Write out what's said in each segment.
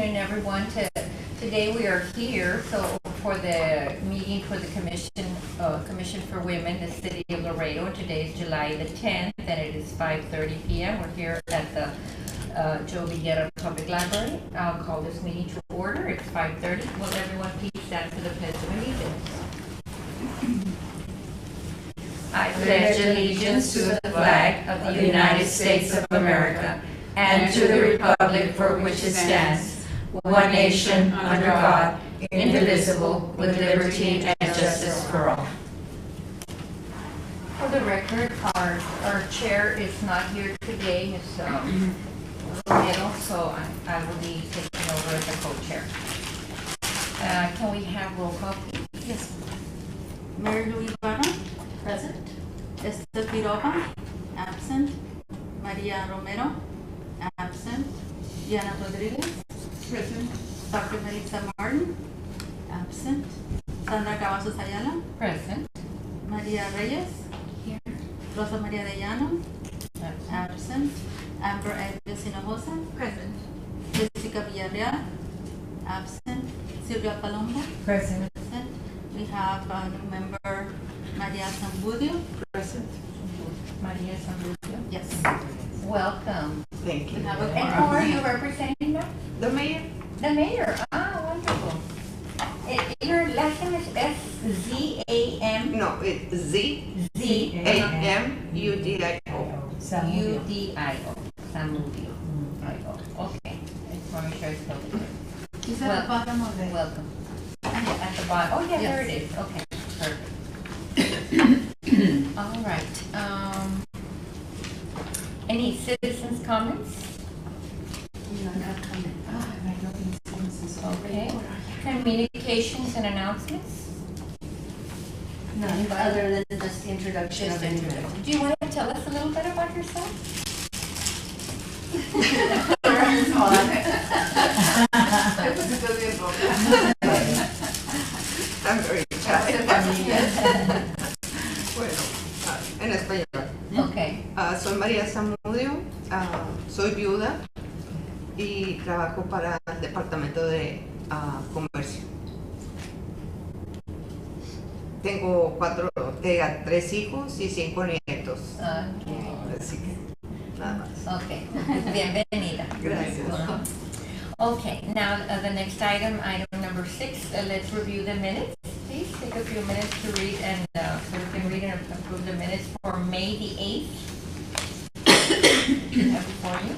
afternoon, everyone. Today we are here for the meeting for the Commission for Women, the City of Laredo. Today is July the 10th, and it is 5:30 p.m. We're here at the Joe Villera Public Library. I'll call this meeting to order. It's 5:30. Will everyone please stand for the Pledge of Allegiance? I pledge allegiance to the flag of the United States of America and to the republic for which it stands, one nation, under God, indivisible, with liberty and justice for all. For the record, our chair is not here today, Ms. Laredo, so I will be taking over as the co-chair. Can we have roll call, please? Yes. Mary Louise Barra, present. Esther Piroja, absent. Maria Romero, absent. Diana Rodriguez, present. Dr. Melissa Martin, absent. Sandra Cavazos Ayala, Present. Maria Reyes, here. Rosa Maria de Llano, absent. Amber Elvia Hinojosa, present. Jessica Villarreal, absent. Silvia Palombo, Present. present. We have a new member, Maria Zambudio, Present. Maria Zambudio. yes. Welcome. Thank We you. have a And who are you representing now? The mayor? The mayor. Ah, wonderful. Your last name is S-Z-A-M? No, it's Z-A-M-U-D-I-O. U-D-I-O. Samudio. Okay. I just want to make sure I spelled it right. Is at the bottom of the... Welcome. At the bottom. Oh, yeah, there it Yes. is. Okay, perfect. All right. Any citizens' comments? No, not coming. Okay. Communications and announcements? None, other than just the introduction of it. Do you want to tell us a little bit about yourself? I'm very shy. Bueno, en español. Okay. Soy María Zamudio, soy viuda y trabajo para el Departamento de Comercio. Tengo 3 hijos y 5 nietos. Así que nada más. Okay. Bienvenida. Gracias. Okay, now the next item number 6, let's review the minutes. Please take a few minutes to read and so we can read and approve the minutes for May the 8th. You have before you.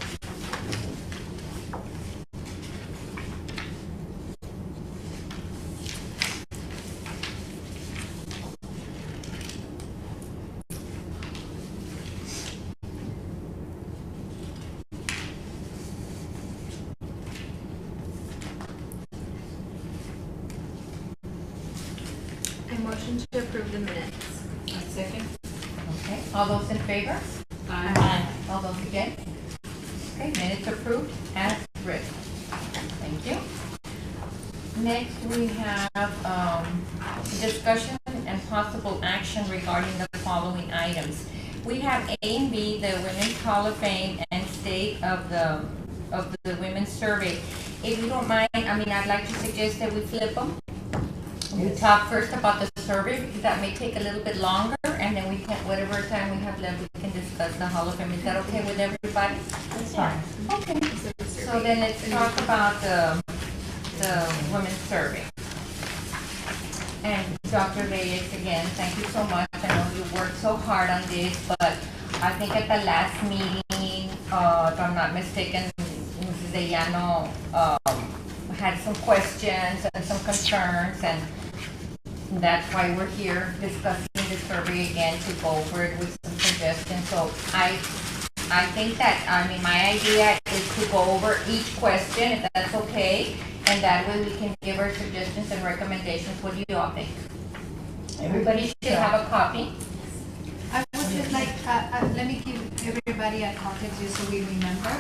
Motion to approve the minutes. Second. Okay, all those in favor? Aye. All those against? Okay, minutes approved as written. Thank you. Next, we have discussion and possible action regarding the following items. We have A and B, the Women's Hall of Fame and State of the Women's Survey. If you don't mind, I'd like to suggest that we flip them. We talk first about the survey because that may take a little bit longer, and then we can, whatever time we have left, we can discuss the Hall of Fame. Is that okay with everybody? That's fine. Okay. So then let's talk about the women's survey. And Dr. Reyes, again, thank you so much. I know you worked so hard on this, but I think at the last meeting, if I'm not mistaken, Mrs. De Llano had some questions and some concerns, and that's why we're here discussing the survey again to go over it with some suggestions. So I think that, my idea is to go over each question, if that's okay, and that way we can give our suggestions and recommendations. What do you all think? Everybody should have a copy. I would just like, let me give everybody a context just so we remember.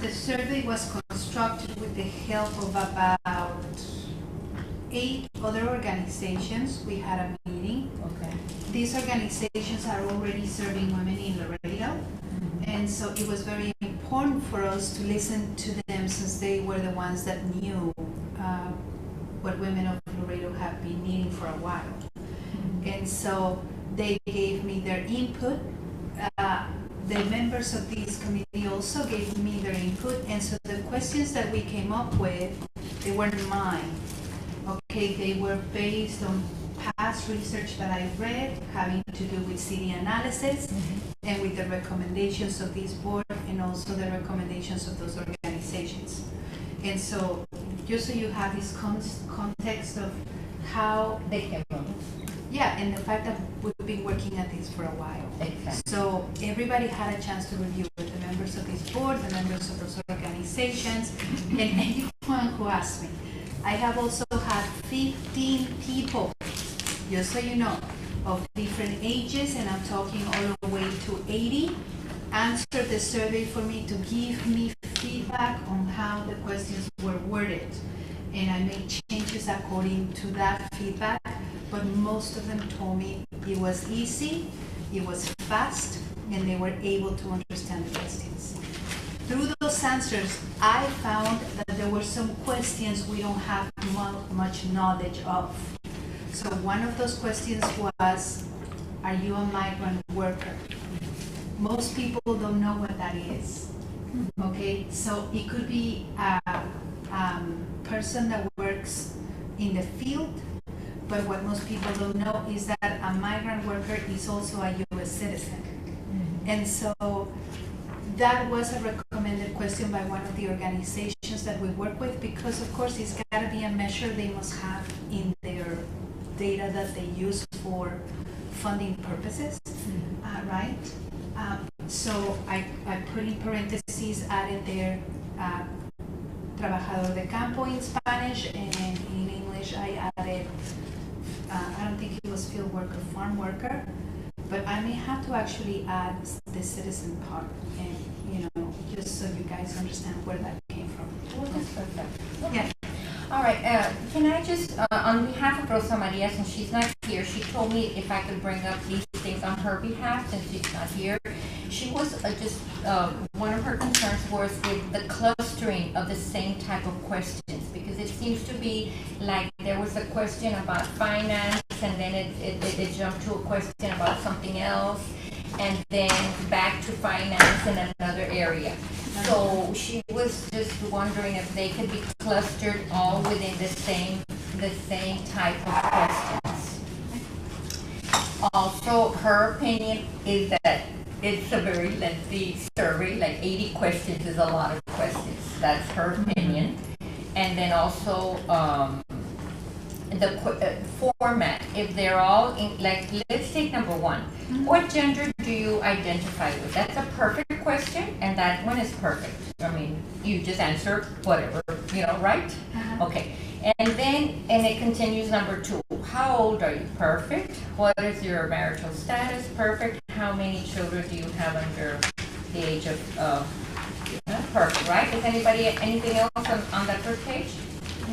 The survey was constructed with the help of about 8 other organizations. We had a meeting. Okay. These organizations are already serving women in Laredo. And so it was very important for us to listen to them them since they were the ones that knew what women of Laredo have been needing for a while. And so they gave me their input. The members of this committee also gave me their input, and so the questions that we came up with, they weren't mine. Okay, they were based on past research that I read having to do with city analysis and with the recommendations of this board and also the recommendations of those organizations. And so just so you have this context of how They came from. yeah, and the fact that we've been working at this for a while. Exactly. So everybody had a chance to review it, the members of this board, the members of those organizations, and anyone who asked me. I have also had 15 people, just so you know, of different ages, and I'm talking all the way to 80, answered the survey for me to give me feedback on how the questions were worded. And I made changes according to that feedback, but most of them told me it was easy, it was fast, and they were able to understand the questions. Through those answers, I found that there were some questions we don't have much knowledge of. So one of those questions was, are you a migrant worker? Most people don't know what that is. Okay, so it could be a person that works in the field, but what most people don't know is that a migrant worker is also a U.S. citizen. And so that was a recommended question by one of the organizations that we work with, because of course it's got to be a measure they must have in their data that they use for funding purposes, right? So I put in parentheses, added there, trabajador de campo in Spanish, and in English I added, I don't think it was field worker, farm worker, but I may have to actually add the citizen part, and just so you guys understand where that came from. Well, that's perfect. Okay. Yeah. All right, can I just, on behalf of Rosa Maria, since she's not here, she told me if I could bring up these things on her behalf since she's not here. She was one of her concerns was with the clustering of the same type of questions, because it seems to be like there was a question about finance, and then it jumped to a question about something else, and then back to finance in another area. So she was just wondering if they could be clustered all within the same type of questions. Also, her opinion is that it's a very lengthy survey, like 80 questions is a lot of questions. That's her opinion. And then also the format, if they're all in, like, let's take number one. What gender do you identify with? That's a perfect question, and that one is perfect. I mean, you just answer whatever, right? Okay. And then, it continues number two. How old are you? Perfect. What is your marital status? Perfect. How many children do you have under the age of, perfect, right? Does anybody, anything else on that first page?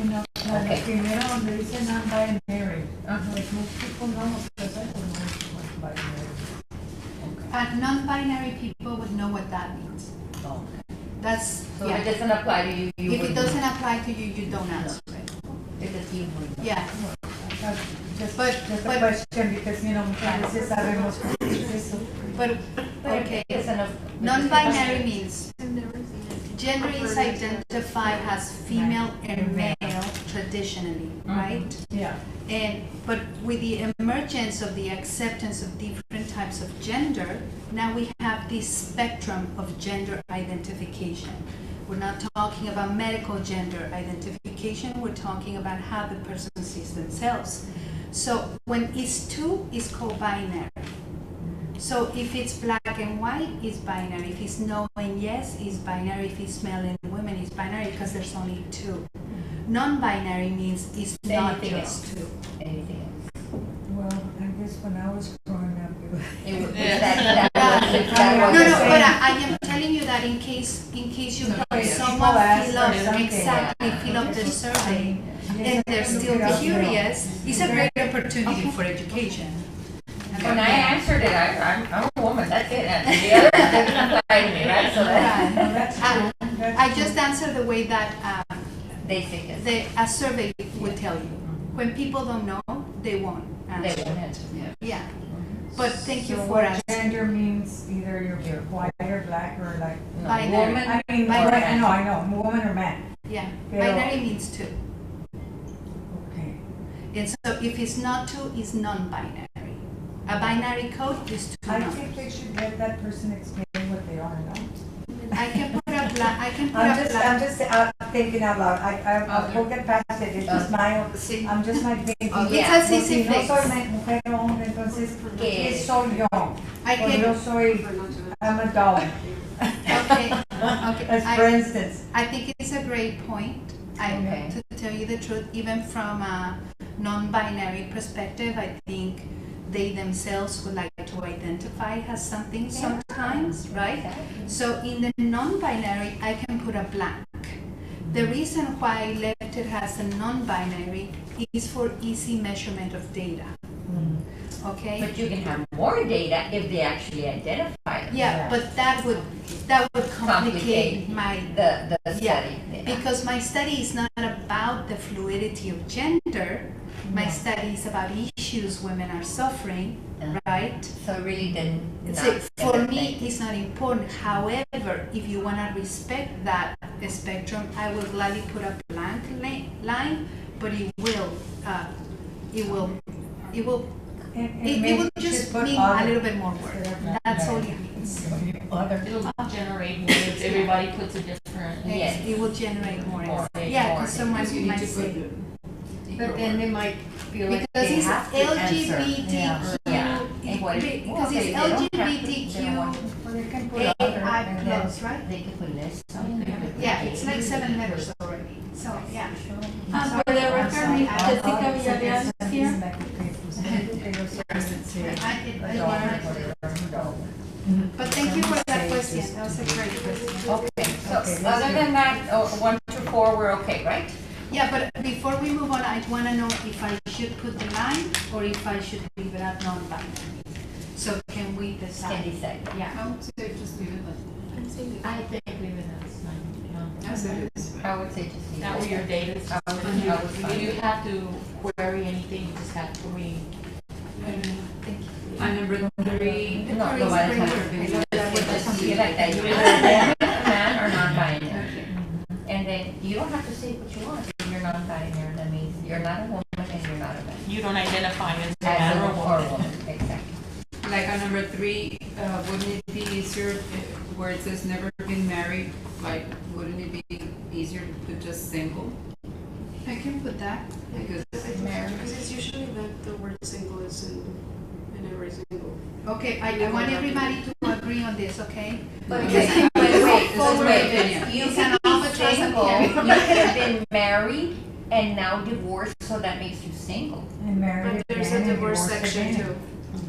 Okay. Primero donde dice non-binary. Like most people know because I don't know what binary. Non-binary people would know what that means. Oh, That's, so if it doesn't apply to you, you If it wouldn't. doesn't apply to you, you don't answer it. Because you wouldn't. Yeah, Just But- a but- question, because muchas veces sabemos eso. but, okay. It's enough. Non-binary means I've never seen it. gender is identified as female and male traditionally, right? Yeah. But with the emergence of the acceptance of different types of gender, now we have this spectrum of gender identification. We're not talking about medical gender identification, we're talking about how the person sees themselves. So when it's two, it's called binary. So if it's black and white, it's binary. If it's no and yes, it's binary. If it's male and women, it's binary, because there's only two. Non-binary means it's not Anything just else. two. Anything else. Well, I guess when I was growing up, It would, Yeah. that No, was no, the but same. I am telling you that in case you No, help yeah. someone People ask fill up, for something, exactly, fill up the survey, and they're still curious, it's a great opportunity for education. When I answered it, I'm a woman, that's it. And the other doesn't apply to me, right? So Right. No, that's true. I just answered answer the way that They think it's. a survey would tell you. When people don't know, they won't They answer. won't answer. Yeah. But thank you So for what asking. gender means either you're white or black or like. No, Binary. woman, I mean, Binary. I know, woman or man. Yeah, Pero- binary means two. Okay. And so if it's not two, it's non-binary. A binary code is two I numbers. think they should let that person explain what they are, no? I can put a blank, I can put I'm a just blank. thinking out loud, we'll get past it, it's just Sí. I'm just my thinking. It's yeah. a Pues si CC no fix. soy mujer o hombre, entonces, ¿Qué? ¿qué soy yo? I Pues can, yo soy, I'm a dog. okay, okay. As for instance. I think it's a great point. Okay. To tell you the truth, even from a non-binary perspective, I think they themselves would like to identify as something sometimes, right? Exactly. So in the non-binary, I can put a blank. The reason why I left it as a non-binary is for easy measurement of data, okay? But you can have more data if they actually identify it. Yeah, but that would complicate my, the yeah, study. because my study is not about the fluidity of gender. My study is about issues women are suffering, right? So it really didn't. So for me, it's not important. However, if you want to respect that spectrum, I will gladly put a blank line, but it will it will just mean a little bit more work. That's all it means. It'll generate more if everybody puts a different. Yes. It will generate more. More, Yeah, more. because someone might say. But then they might feel like Because they it's have to answer. LGBTQ, Yeah. And what it- well, because it's they don't have to- they don't LGBTQ want to. Well, they can put other AI and then- plus, right? They could put less. Yeah, it's like 7 letters already, so, yeah. For the record, Jessica Villarreal is here. But thank you for that question, that was a great question. Okay, so other than that, 1 to 4, we're okay, right? Yeah, but before we move on, I want to know if I should put the line or if I should leave it at non-binary. So can we Can decide? decide. Yeah. I would say just leave it like. I think leave it as I would say just leave That way it. your data is. I would find If you it. have to query anything, you just have to read. Thank you. On number 3, No, no, by the time. Just be like that, you either a man or non-binary. And then you don't have to say what you want. If you're non-binary, that means you're not a woman and you're not a man. You don't identify as a As man a or a woman. woman, exactly. like on number 3, wouldn't it be easier where it says never been married, like, wouldn't it be easier to put just single? I can put that. Because Because it's usually the word single is in every single. Okay, I want everybody to agree on this, okay? But Because okay, But wait, Forward wait, opinion. you It's can an be albatross single, up you here. could have been married and now divorced, so that makes you single. And married But there's again a and divorce divorced section again. too.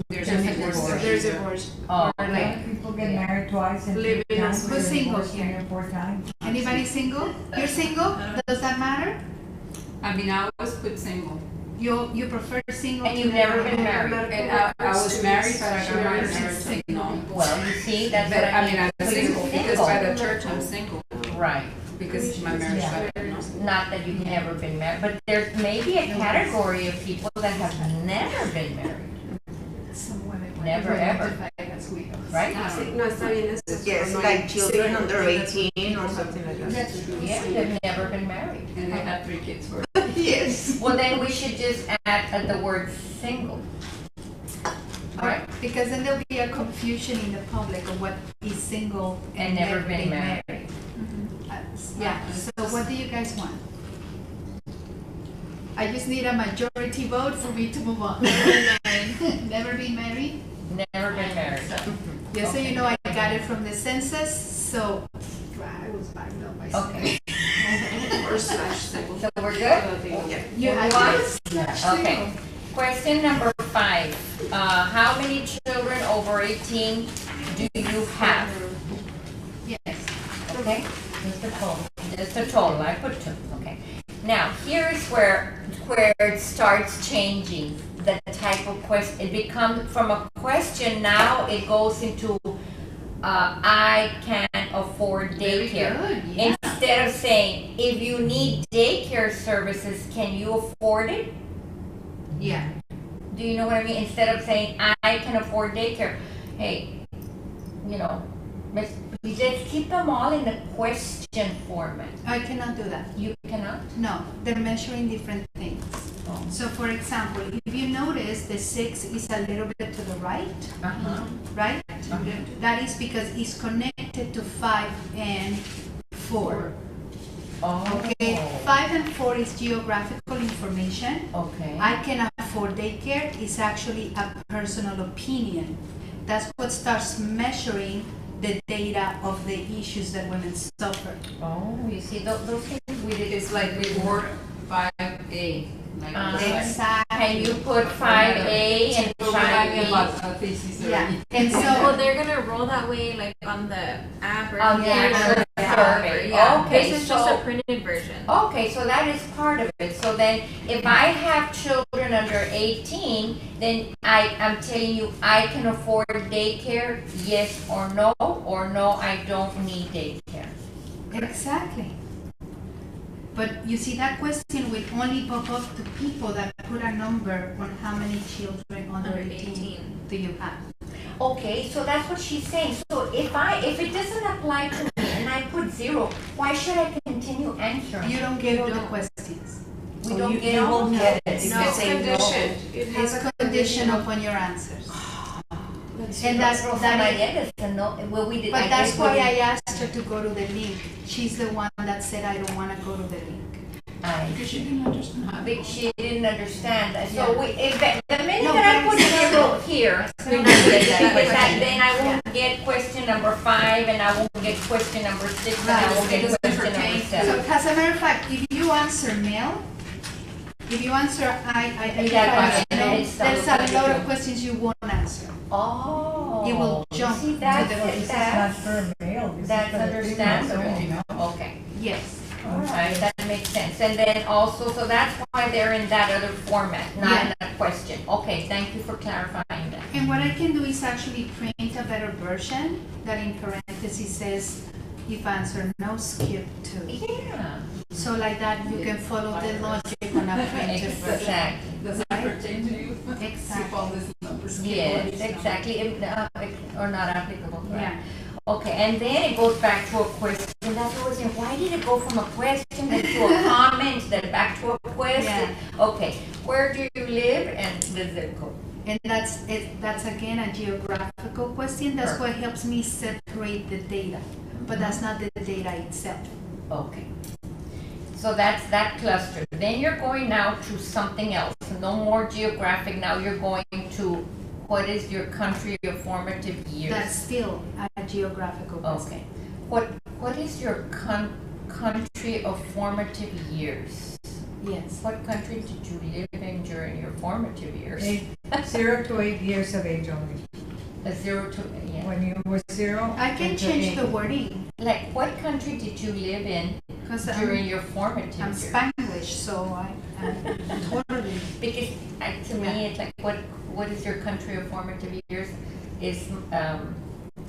there's There's a a divorce divorce. There's section. divorce. Oh, A lot of people get married twice and Living three times. as Who's single divorced here? and 4 times. Anybody single? You're single? Does that matter? I mean, I always put single. You prefer single? And to you've never married? been married. And I was married, but I got married to no. Well, you see, that's But what I mean, I'm So you're single, because by the church I'm single, Right, because my marriage started, no. not that you've never been married, but there may be a category of people that have never been married, Some women would Never, ever. identify as widows. right? No, está bien, es Yes, like children under 18 or something like that. That's true. Yeah, they've never been married. And they had 3 kids for Yes. Well, then we should just add the word single. Right? Because then there'll be a confusion in the public of what is single And never been married. Yeah, so what do you guys want? I just need a majority vote for me to move on. Never been married? Never been married. Just so you know, I got it from the census, so I was backed up by Okay, or slash single. so we're good? You Move I on? was slash Okay. single. Question number 5. How many children over 18 do you have? Yes. Okay, just the total. Just the total, I put 2, okay. Now, here is where it starts changing, the type of question. It becomes, from a question now, it goes into, I can't afford Very daycare. good, yeah. instead of saying, if you need daycare services, can you afford it? Yeah. Do you know what I mean? Instead of saying, I can afford daycare, hey, you know, let's keep them all in the question format. I cannot do that. You cannot? No, they're measuring different things. Oh. So for example, if you notice the 6 is a little bit to the right, Uh-huh. right? That is because it's connected to 5 and 4. Oh. Okay, 5 and 4 is geographical information. Okay. I can afford daycare is actually a personal opinion. That's what starts measuring the data of the issues that women suffer. Oh, you see, those things we did. It's like 4-5A. Like Exactly. Can you put 5A and 5B? Yeah, and Well, so, they're gonna roll that way like on the app or On the computer. actual survey. Yeah. Okay, This is just so- a printed version. Okay, so that is part of it. So then, if I have children under 18, then I'm telling you, I can afford daycare, yes or no, I don't need daycare. exactly. But you see, that question will only pop up to people that put a number on how many children under 18 do you have. Okay, so that's what she's saying. So if it doesn't apply to me and I put 0, why should I continue answering? You don't get all the questions. We don't get all of them. It's No. conditioned. It has It's a conditional upon your answers. And That's that's, that that is, no. Well, we did. but I that's guess why we I did- asked her to go to the link. She's the one that said, I don't wanna go to the link. Because she didn't understand how. But she didn't understand that. So Yeah. the minute No, that I but put I'm 0 here, We're not because getting that that, then I won't get question number 5, and I won't get question number 6, and I won't get Right, it doesn't question number pertain 7. So as a matter of fact, if you answer male, if you answer I Yeah, no, it's there's not a lot true. of questions you won't answer. Oh. You will jump See, to that's, the This is not that's, for a male, this is that's for the female. understandable. Okay. Yes. All right, that makes sense. And then also, so that's why they're in that other format, not in a question. Okay, thank you for clarifying that. And what I can do is actually print a better version that in parentheses says, if answer no, skip 2. Yeah. So like that, you can follow the logic on a printed version. Exactly. Does it pertain to you? Skip all this numbers. skip all Yes, uh, these exactly, or not applicable, right? Yeah. Okay, and then it goes back to a question. That's always, why did it go from a question then to a comment, then back to a question? Okay, where do you live and the zip code? And that's it. That's again a geographical question. That's what helps me separate the data. But that's not the data itself. Okay. So that's that cluster. Then you're going now to something else. No more geographic. Now you're going to what is your country of formative years? That's still a geographical question. Okay. What is your country of formative years? Yes. What country did you live in during your formative years? 0 to 8 years of age only. A 0 to, yeah. When you were 0. I can to change 8. the wording Like, what country did you live in because during your formative I'm years? Spanglish, so I'm totally. Because to me, it's like, what is your country of formative years? Is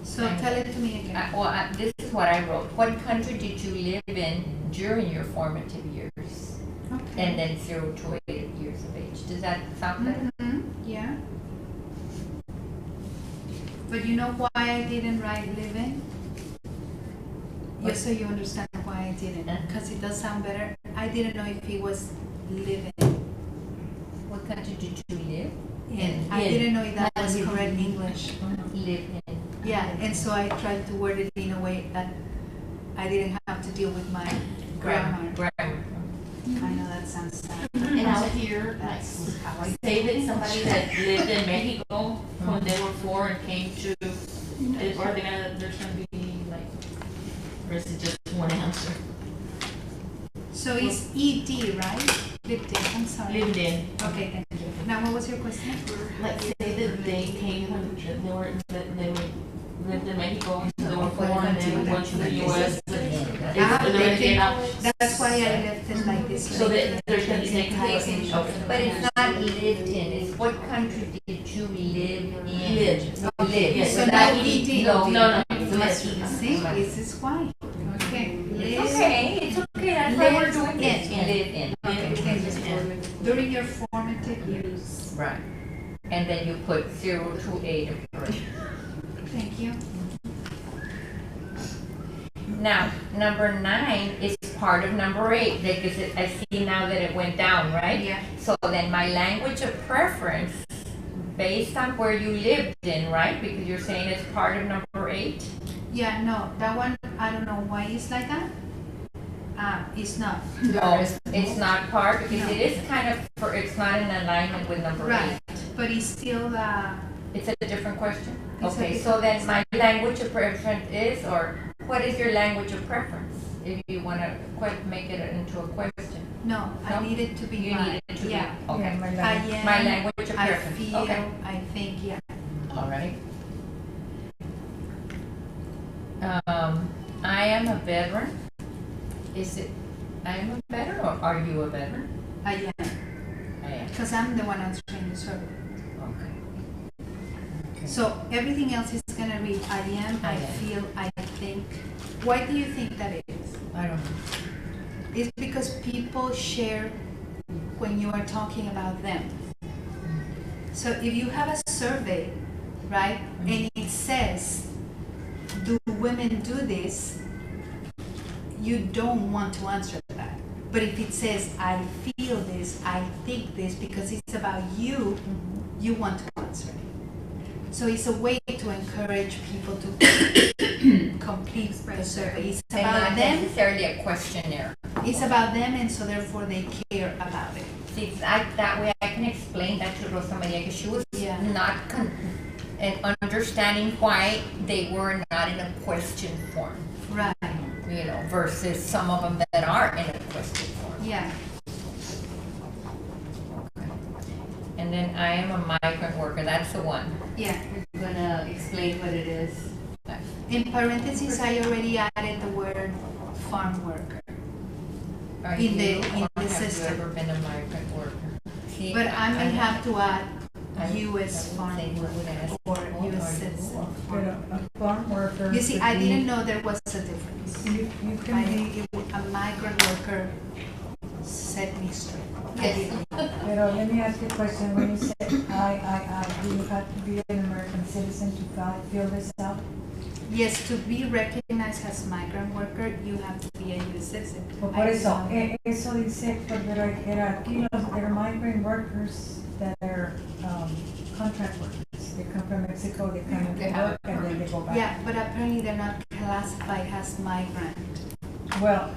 So tell it to me again. this is what I wrote. What country did you live in during your formative years? Okay. And then 0 to 8 years of age. Does that sound better? Yeah. But you know why I didn't write live in? Just so you understand why I didn't, because it does sound better. I didn't know if it was live in. What country did you live And I didn't know if that was correct English. Live in. Yeah, and so I tried to word it in a way that I didn't have to deal with my grammar. Grammar. I know that sounds sad. And out here, like, That's how I say that somebody that lived in Mexico when they were 4 and came to, are they gonna, there's gonna be like, or is it just one answer? So it's ED, right? Lived in, I'm sorry. Lived in, Okay, thank you. Now, what was your question? like, say that they came when they lived in Mexico, so they were 4 and then went to the US. That's why I left it like this. So that there's gonna be taken. But it's not lived in, it's what country did you live in? Lived. Live. Yes. So Without now E D. ED. No, See, this is why. Okay. It is. okay, it's okay, that's why we're doing this. Live Live in. Okay. During your formative years. Right. And then you put 0 to 8 of grade. Thank you. Now, number 9 is part of number 8, because I see now that it went down, right? Yeah. So then my language of preference, based on where you lived in, right? Because you're saying it's part of number 8? Yeah, no, that one, I don't know why it's like that. It's not. No, it's not part, because No. it is kind of, it's not in alignment with number 8. Right, but it's still, It's a different question? It's a Okay, different so then my language of preference is, or what is your language of preference? If you want to make it into a question. no, I No? need it to be You my, need it to be, yeah. okay. I am. My language of I preference, feel, okay. I think, yeah. All right. I am a veteran. Is it, I am a veteran, or are you a veteran? I am, I am, because I'm the one answering the survey. okay. So everything else is gonna read, I am, I I am. feel, I think. Why do you think that is? I don't know. It's because people share when you are talking about them. So if you have a survey, right, and it says, do women do this? You don't want to answer that. But if it says, I feel this, I think this, because it's about you, you want to answer it. So it's a way to encourage people to complete the survey. It's And about not them. necessarily a questionnaire. It's about them, and so therefore they care about it. See, that way I can explain that to Rosa Maria, because she was Yeah. not and understanding why they were not in a question form, Right. you know, versus some of them that are in a question form. Yeah. And then I am a migrant worker, that's the one. Yeah. You're gonna explain what it is. In parentheses, I already added the word farm worker. Are In the- you, in or the have system. you ever been a migrant worker? See, But I may have to add I U.S. would farm say we would worker ask, or oh, U.S. are you citizen. But a farm worker. You see, could I be- didn't know there was a difference. You can be, A migrant worker set me straight. I Yes. didn't. pero let me ask you a question. When you say I, do you have to be an American citizen to fill this out? Yes, to be recognized as migrant worker, you have to be a U.S. citizen. Por I eso, didn't know. eso dice, pero aquí there are migrant workers that are contract workers. They come from Mexico, they come and they work, and then they go back. Yeah, but apparently they're not classified as migrant. Well,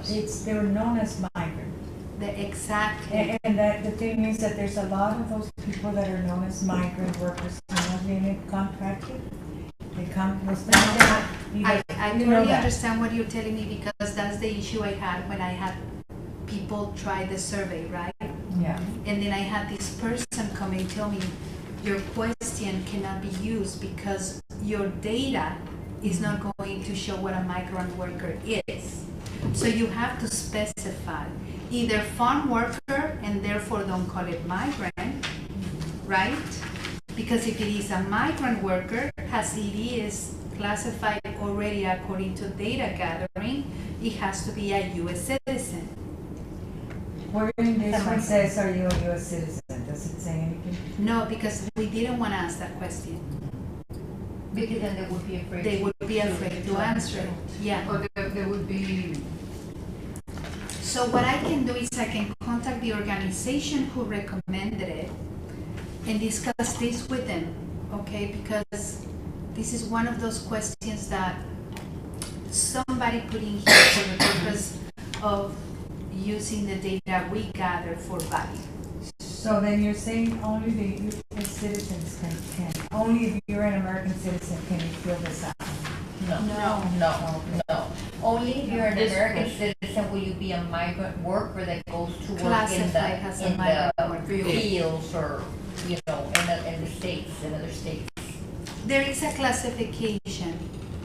they're known as migrant. Exactly. And that the thing is that there's a lot of those people that are known as migrant workers, not being contracted. They come, I you know totally that. understand what you're telling me, because that's the issue I had when I had people try the survey, right? Yeah. And then I had this person come and tell me, your question cannot be used because your data is not going to show what a migrant worker is. So you have to specify either farm worker and therefore don't call it migrant, right? Because if it is a migrant worker, as it is classified already according to data gathering, it has to be a U.S. citizen. Where in this one says, are you a U.S. citizen? Does it say anything? No, because we didn't want to ask that question. Because then they would be afraid. They would be afraid to answer it. Yeah. Or there would be, So what I can do is I can contact the organization who recommended it and discuss this with them, okay? Because this is one of those questions that somebody put in here for the purpose of using the data we gather for value. So then you're saying only the U.S. citizens can, only if you're an American citizen can you fill this out? No. Only if you're an This American question. citizen will you be a migrant worker that goes to work in Classified as a the migrant worker. fields or, you know, in the states, in other states. There is a classification.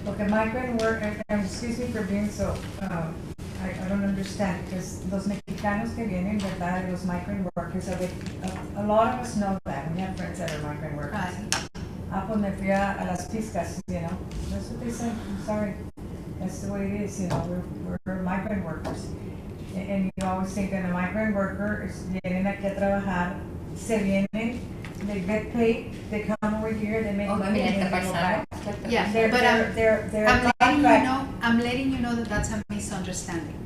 Okay, migrant work, and excuse me for being so, I don't understand, because los mexicanos que vienen, ¿verdad? Los migrant workers, a lot of us know that, we have friends that are migrant workers. Right. Pues me fui a las piscas, you know, that's what they say, I'm sorry. That's the way it is, you know, we're migrant workers. And you always think that a migrant worker is vienen aquí a trabajar, se vienen, they get paid, they come over here, they make Oh, money, you mean and at the they go back. paisano? Yeah, They're, but they're I'm letting you know that that's a misunderstanding.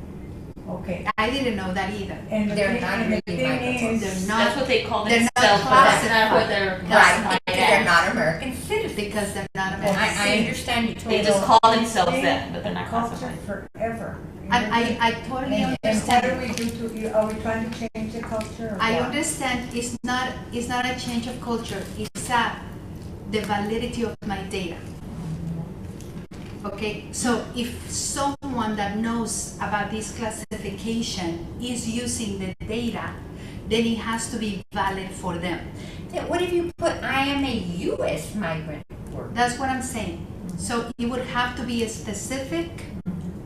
Okay, I didn't know that either. and the They're thing, not and the really thing migrants. They're is, not, That's what they call they're not themselves, but that's not what classified. they're Right, classified because they're as. not American citizens. Because they're not I American. understand you They totally. just call themselves they- that, but they're not culture classified. forever. And I totally And what do understand. we do to, are we trying to change the culture or I what? understand it's not a change of culture, it's the validity of my data. Okay, so if someone that knows about this classification is using the data, then it has to be valid for them. Yeah, what if you put, I am a US migrant worker? That's what I'm saying. So it would have to be specific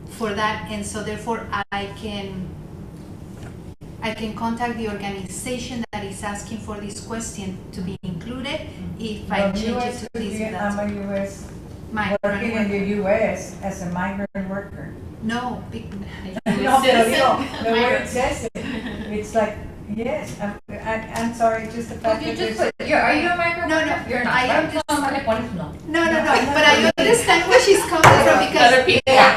for that, and so therefore I can contact the organization that is asking for this question to be included if I Well, change it US to could this. be, I'm a US, Migrant working in worker. the US as a migrant worker. No, No, pero digo, the way Migrant. it says it, it's like, yes, I'm sorry, just the fact You that just there's. put, are you a migrant No, worker? no, You're not. I Right? am just- No, le pones no. no, but I understand where she's coming from because Other people. Yeah.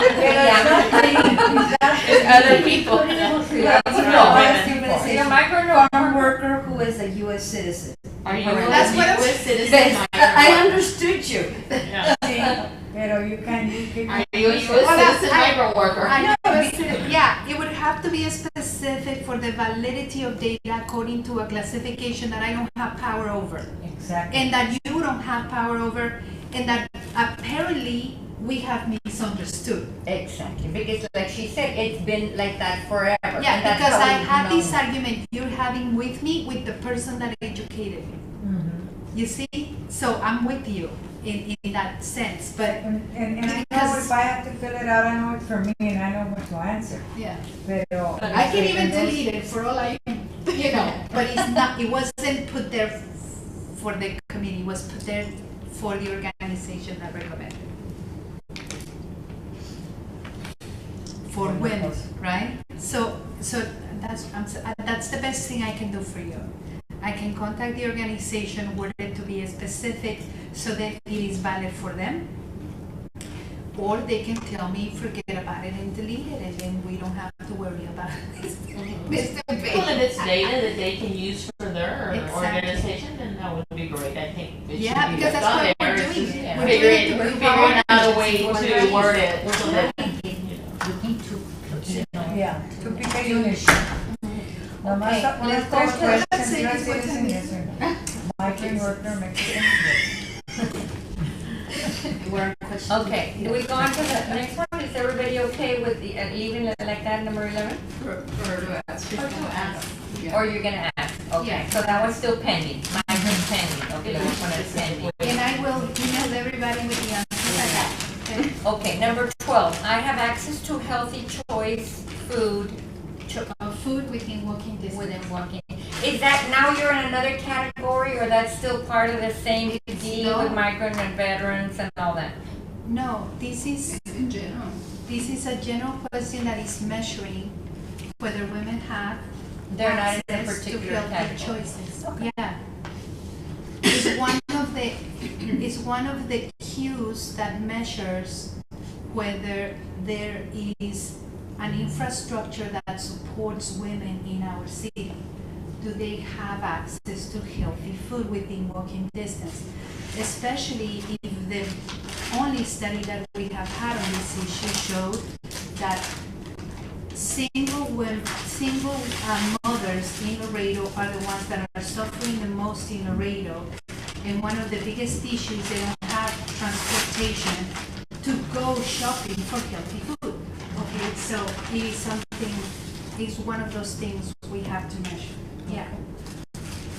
It's other people. Yeah, That's no, what I was women. gonna say. You're a migrant or Farm worker who is a US citizen. Are you That's a what I'm- US citizen? That's- migrant I worker? understood you. Yeah. Pero you can, you can. Are you a US Well, citizen I- migrant worker? I know, but yeah, it would have to be specific for the validity of data according to a classification that I don't have power over. Exactly. And that you don't have power over, and that apparently we have misunderstood. Exactly, because like she said, it's been like that forever. Yeah, and that's because how I we've had this known. argument you're having with me, with the person that educated me. Mhm. You see? So I'm with you in that sense, but And I know Because- if I have to fill it out, I know it's for me and I know what to answer. yeah. Pero. I can even delete it for all I, you know, but it's not, it wasn't put there for the committee, it was put there for the organization that recommended. For women, right? So that's the best thing I can do for you. I can contact the organization, word it to be specific so that it is valid for them. Or they can tell me, forget about it and delete it, and then we don't have to worry about this. This debate. Well, if it's data that they can use for their Exactly. organization, then that would be great. I think it should Yeah, be because left that's on what there. we're It's doing. just Yeah. We're figuring doing it to figuring out a way We're to word it We're so not that, thinking, you know. we need to, you know. Yeah, to pick a unit. Nomás Okay, unas let's go tres to- questions, let's say US this one citizen, time. yes or no. Migrant worker, Mexican, yes. We're question. Okay, do we go on to the next one? Is everybody okay with the, leaving it like that, number 11? Or to ask. Yeah. Or you're gonna ask? Okay, Yeah. so that one's still pending, migrant pending, okay, this one is pending. And I will email everybody with the answers I got. Okay? Okay, number 12, I have access to healthy choice food Food within walking distance. within walking. Is that, now you're in another category, or that's still part of the same deal with No. migrant and veterans and all that? No, this is In general. a general question that is measuring whether women have They're not in a access to particular healthy category. choices. Okay. Yeah. It's one of the cues that measures whether there is an infrastructure that supports women in our city. Do they have access to healthy food within walking distance? Especially if the only study that we have had on this issue showed that single mothers in Laredo are the ones that are suffering the most in Laredo. And one of the biggest issues, they don't have transportation to go shopping for healthy food. Okay, so it is something, it's one of those things we have to measure. Yeah.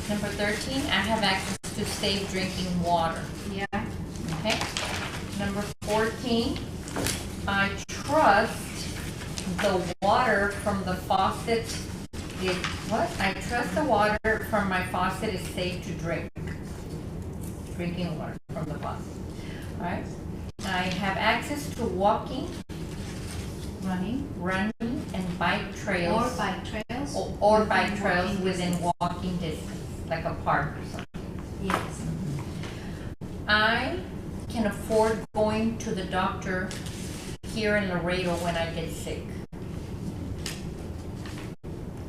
Number 13, I have access to safe drinking water. Yeah. Okay. Number 14, I trust the water from the faucet is, what? I trust the water from my faucet is safe to drink. Drinking water from the faucet. Alright. I have access to walking running and bike trails. Or bike trails. Or bike within trails walking within distance. walking distance, like a park or something. Yes. I can afford going to the doctor here in Laredo when I get sick.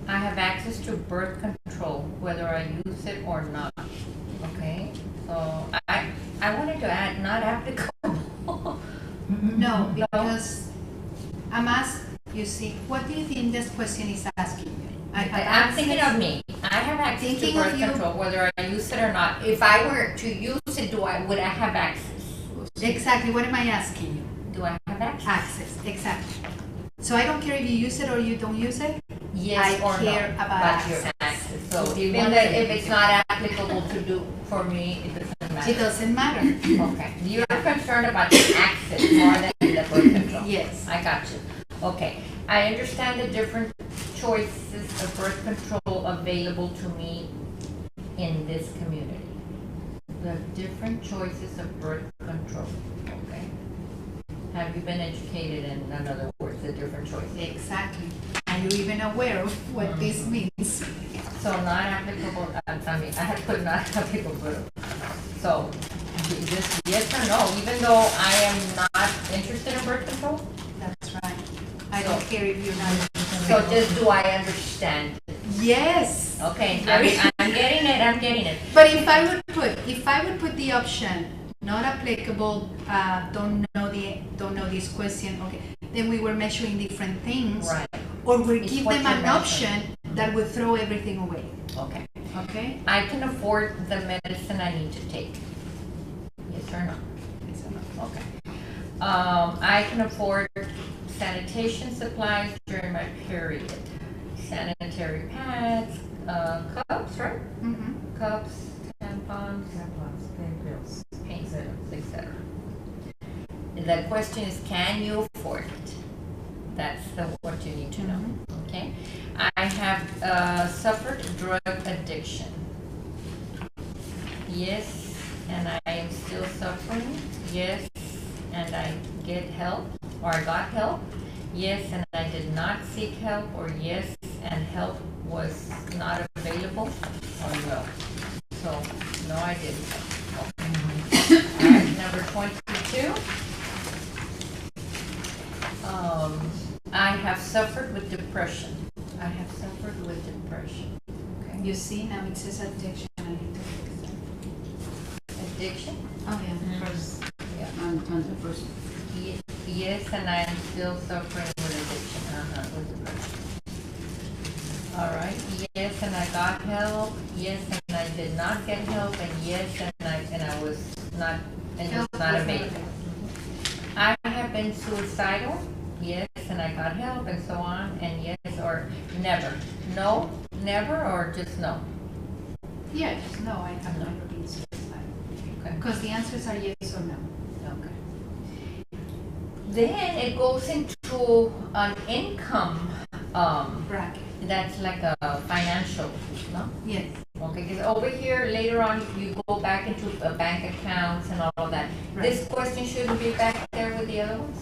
I have access to birth control, whether I use it or not. Okay, so I wanted to add not applicable. No, because I'm asked, you see, what do you think this question is asking you? I'm thinking of me. I have access to Thinking of birth you. control, whether I use it or not. If I were to use it, would I have access? Exactly, what am I asking you? Do I have access? Access, exactly. So I don't care if you use it or you don't use it. Yes I or care no, about your access. access. So So even one that thing. if it's not applicable to do for me, it doesn't matter. It doesn't matter. Okay, you're concerned about the access more than the birth control. Yes. I got you. Okay, I understand the different choices of birth control available to me in this community. The different choices of birth control, okay? Have you been educated in other words, the different choices? Exactly. Are you even aware of what this means? So not applicable, I mean, I had put not applicable. So, just yes or no, even though I am not interested in birth control? That's right. I don't care if you're not. So just do I understand? Yes. Okay, I'm getting it. But if I would put the option not applicable, don't know this question, okay, then we were measuring different things. Right, Or we It's give what them you an mentioned. option that would throw everything away. okay. Okay? I can afford the medicine I need to take. Yes or no? Okay. I can afford sanitation supplies during my period. Sanitary pads, cups, right? Mm-hmm. Cups, tampons, Tampons, pain pills. paint pills, etc. The question is, can you afford it? That's what you need to know, okay? I have suffered drug addiction. Yes, and I am still suffering. Yes, and I get help, or I got help. Yes, and I did not seek help, or yes, and help was not available, or no. So, no, I didn't. Okay. All right, number 22. I have suffered with depression. I have suffered with depression. Okay. You see, now it says addiction. I need to fix that. Addiction? Oh, yeah. Mm. First, Yeah. on the first. Yes, and I am still suffering with addiction. With depression. All right. Yes, and I got help. Yes, and I did not get help. And yes, and I was not, and it was not available. I have been suicidal. Yes, and I got help, and so on. And yes, or never. No, never, or just no. Yeah, just no, I have never been suicidal. Okay. Because the answers are yes or no. Okay. Then it goes into an income, Bracket. that's like a financial, no? Yes. Okay, because over here, later on, you go back into bank accounts and all of that. Right. This question shouldn't be back there with the other ones?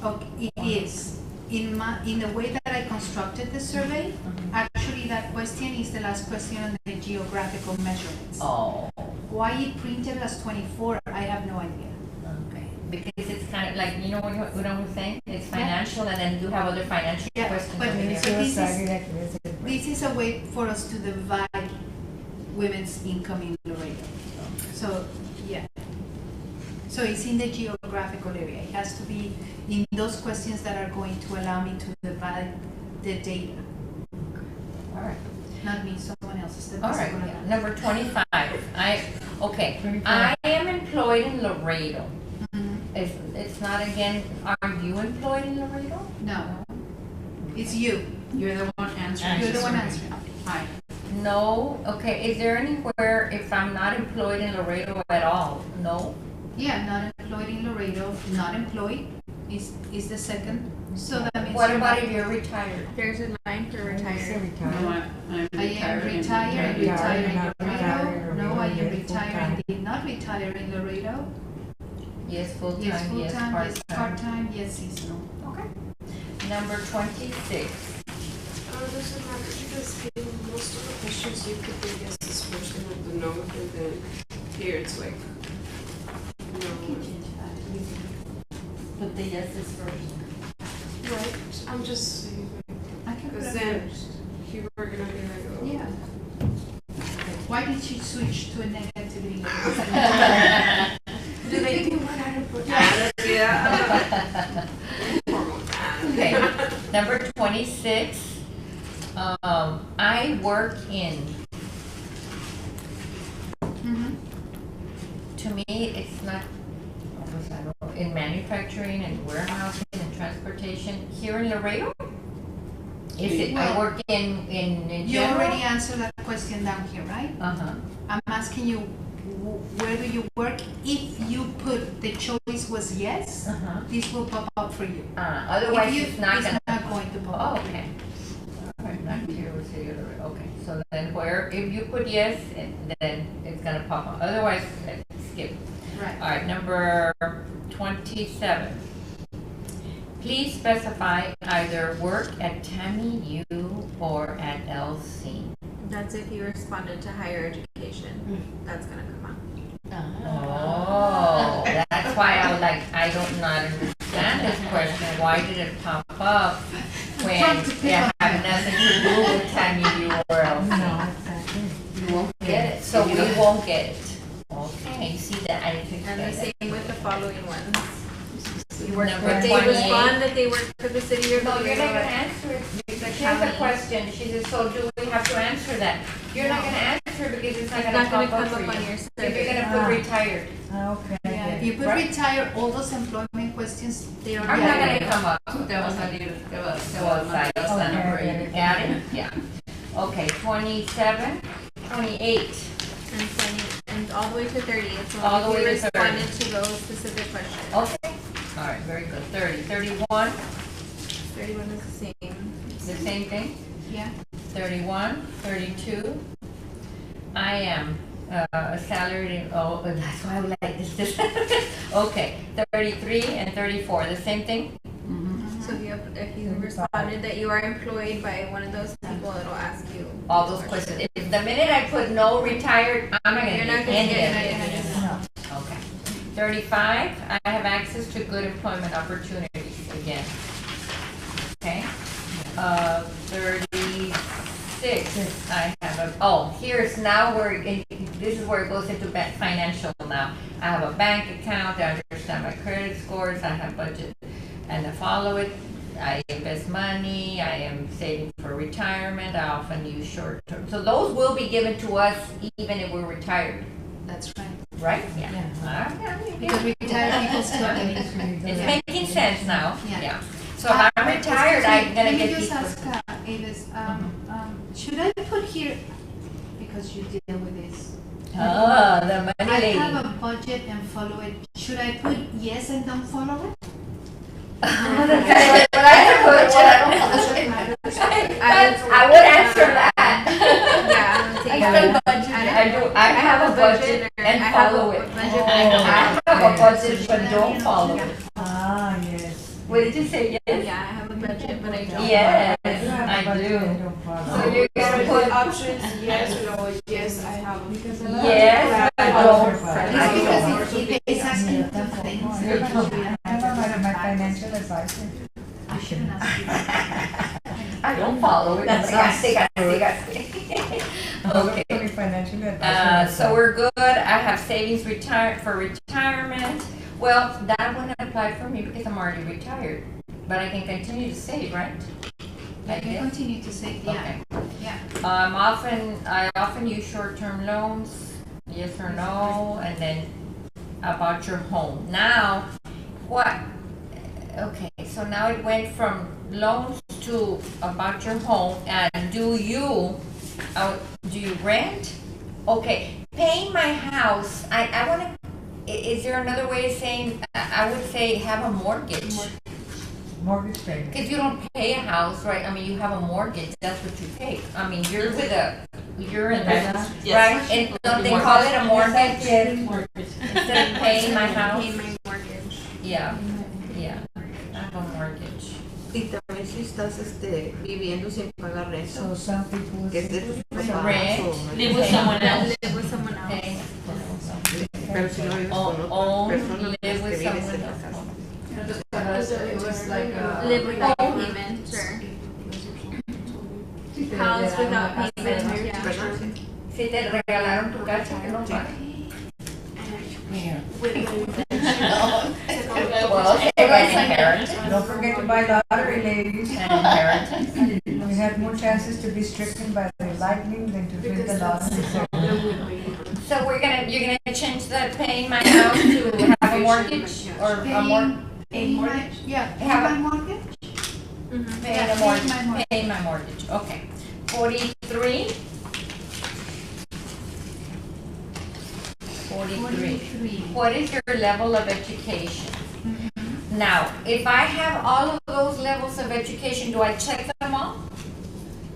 Okay, it is. In the way that I constructed the survey, actually that question is the last question on the geographical measurements. Oh, Why it printed as 24, I have no idea. okay. Because it's kind of like, you know what I'm saying? It's financial, and then you have other financial Yeah, questions but over here. so this is- Suicide, This is a way for us to divide women's income in Laredo. So, yeah. So it's in the geographical area. It has to be in those questions that are going to allow me to divide the data. All right. Not me, someone else. It's the All right, person who- yeah. Number 25. Okay, 25. I am employed in Laredo. Mhm. It's not again, are you employed in Laredo? No, it's you. You're the one answering. You're the one survey. answering. Hi. No, okay, is there anywhere if I'm not employed in Laredo at all? No? Yeah, not employed in Laredo, not employed is the second. So that means. What you're about not- if you're retired? There's a line for Retired. retired. No, I'm I am retired. retired, Retired, retired in not retired Laredo. in No, I am Laredo, retired full-time. and did not retire in Laredo. Yes, full-time, Yes, yes, full-time, yes, part-time. part-time, yes, seasonal. Okay. Number 26. Doesn't matter because in most of the questions you could think yes is first and then the no, and then here it's like no. Put the yeses first. Right. I'm just saying I can put because it then first. you were gonna be like, oh. Yeah. Why did she switch to a negativity? Do they think what I put? Okay, number 26. I work in. Mhm. To me, it's not, in manufacturing and warehousing and transportation. Here in Laredo? Is it, I Well, work in You general? already answered that question down here, right? Uh-huh. I'm asking you, where do you work? If you put the choice was yes, Uh-huh. this will pop up for you. Otherwise, If you- it's not gonna. It's not going to pop Oh, up. okay. All right, not here, we'll say the other way. Okay, so then where, if you put yes, then it's gonna pop up. Otherwise, skip. Right. All right, number 27. Please specify either work at Tammy U or at LC. That's if you responded to higher education. That's gonna come out. Oh, that's why I was like, I don't not understand this question. Why did it pop up when it had nothing to do with Tammy U or LC? No, exactly. You won't get it. So we won't get it. Okay, you see that, I didn't And the explain same with the following ones. You work, Number if they 28. respond that they work for the city or that. No, you're not gonna the answer it. Because she has a question. She says, so do we have to answer that? You're not gonna answer because it's not It's gonna not gonna pop up come for up on you. your If you're survey. gonna put retired, Okay. Yeah, if you put Right. retire, all those employment questions, they I'm are. not gonna come up. Te va a salir, te va Well, a mandar side, hasta number okay. 8. Got it? Yeah. Okay, 27, 28. And all the way to 30. It's All the only way if to you 30. responded to those specific questions. Okay, all right, very good. 30, 31, 31 is the same. the same thing. Yeah. 31, 32. I am a salaried, oh, that's why I like this. Okay, 33 and 34, the same thing? So if you responded that you are employed by one of those people, it'll ask you All those questions. If the minute I put no retired, I'm not gonna You're get not gonna any get of it. it. No. Okay. 35, I have access to good employment opportunities again. Okay. 36, I have a, oh, here's now where, this is where it goes into financial now. I have a bank account, I understand my credit scores, I have budget, and I follow it. I invest money, I am saving for retirement, I often use short term. So those will be given to us even if we're retired, That's right. right? Yeah. Okay. Because retired people still get it. It's making sense now, Yeah. yeah. So if I'm retired, I'm gonna get these. Let me just ask, Avis, should I put here, because you deal with this? Oh, the money I lady. have a budget and follow it. Should I put yes and don't follow it? I would answer that. Yeah, I'm gonna take I it. have a budget. I do, I have a budget and I have follow a it. budget, I have a budget but don't follow it. Ah, yes. What did you say, yes? Yeah, I have a budget, but I don't. Yes, You have a I budget do. and don't follow. So you're gonna Put put options, yes, no, yes, I have them. yes, I don't. It's because it's asking you two things. I'm my financial advisor. I shouldn't ask you. I don't follow it. That's Okay. My financial advisor. So we're good. I have savings for retirement. Well, that wouldn't apply for me because I'm already retired, but I can continue to save, right? I can continue to say, yeah, Okay. yeah. I often use short-term loans, yes or no, and then about your home. Now, what? Okay, so now it went from loans to about your home, and do you rent? Okay, paying my house, I wanna, is there another way of saying, I would say have a mortgage. Mortgage payment. Because you don't pay a house, right? I mean, you have a mortgage, that's what you pay. I mean, you're in the, right? And don't they call it a mortgage? Instead of paying my house? Pay my mortgage. Yeah, yeah, I have a mortgage. Y también si estás viviendo sin pagar renta, So some people que es de tus So papás rent, o Live with someone else. Live with someone else. Okay. pero si no vives con otra Own, persona, live pues que with vives someone en la else. casa. Just because it was like Live without payment, or house without payment, yeah. ¿Verdad? Sí. Si te regalaron tu casa, que no pagas. Well, okay, but inheritance. Don't forget to buy lottery, ladies. Inheritance. We have more chances to be stricken by the lightning than to win the lottery. So you're gonna change that paying my house to have a mortgage or a more, Paying my, yeah, Have a- paying my mortgage? Mhm. paying Yeah, a mortgage, paying my mortgage. paying my mortgage, okay. 43. 43. What is your level of education? Now, if I have all of those levels of education, do I check them all?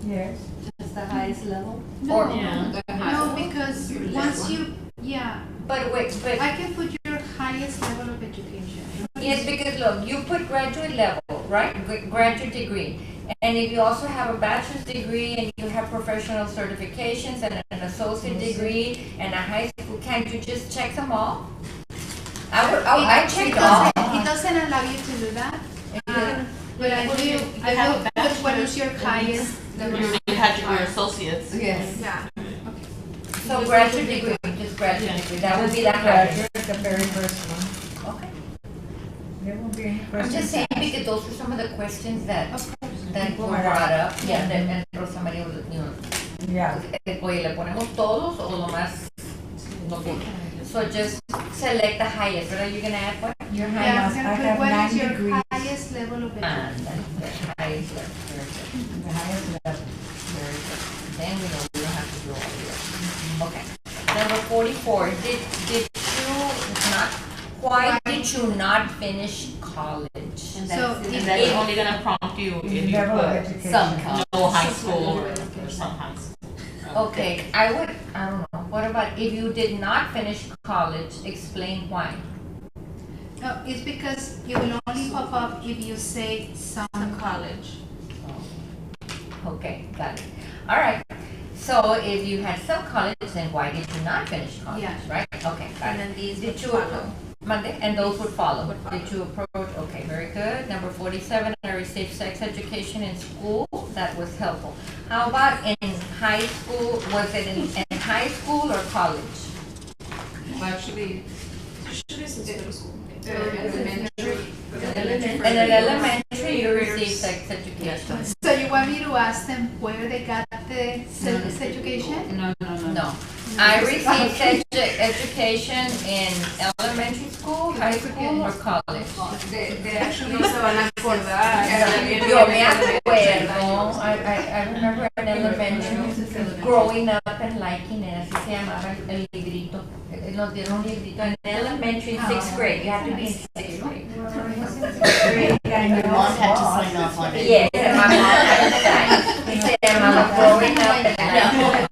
Yes. That's the highest level? No, Or- Yeah. no, because once you, yeah, But wait, but, I can put your highest level of education. yes, because look, you put graduate level, right? Graduate degree. And if you also have a bachelor's degree and you have professional certifications and an associate degree and a high school, can't you just check them all? I checked all. It doesn't allow you to do that. But I will, put what is your highest level. You had your associates. Yes. Yeah. So graduate degree, just graduate degree, that would be the highest. Graduate, the very first one. Okay. There won't be any I'm questions. just saying because those are some of the questions that were Right. brought up. Yeah, and Rosa Maria was, Yeah. oye, ¿le ponemos todos o lo más? No. So just select the highest, right? You're gonna add what? Your Yeah, highest. I'm I gonna have put what is 9 your degrees. highest level of Ah, education. that's the highest level. Very good. The highest level. Very good. Then we know we don't have to do all the rest. Okay. Number 44, did you not, why did you not finish college? So And if that's only gonna prompt you if you Level of put education. no high school or some high school. Okay, I don't know, what about if you did not finish college, explain why? No, it's because it will only pop up if you say some college. Okay, got it. All right. So if you had some college, then why did you not finish college, Yeah. right? Okay, got And it. then these Did would you, follow. Monday, and those would follow. Would follow. Did you approach, okay, very good. Number 47, I received sex education in school, that was helpful. How about in high school, was it in high school or college? actually, Should have since middle school. elementary. In an elementary, you received sex education. So you want me to ask them where they got the sex education? No. No. I received sex education in elementary school, high school, or college. De actually se van a acordar. Yo me acuerdo, I remember in elementary, growing up and liking it, así se llamaba el librito. Nos dieron un librito en elementary, in sixth grade, you have to be in sixth grade. And Your mom had to sign off on it. Yes, and my mom had to sign. Y se llamaba growing up and liking it.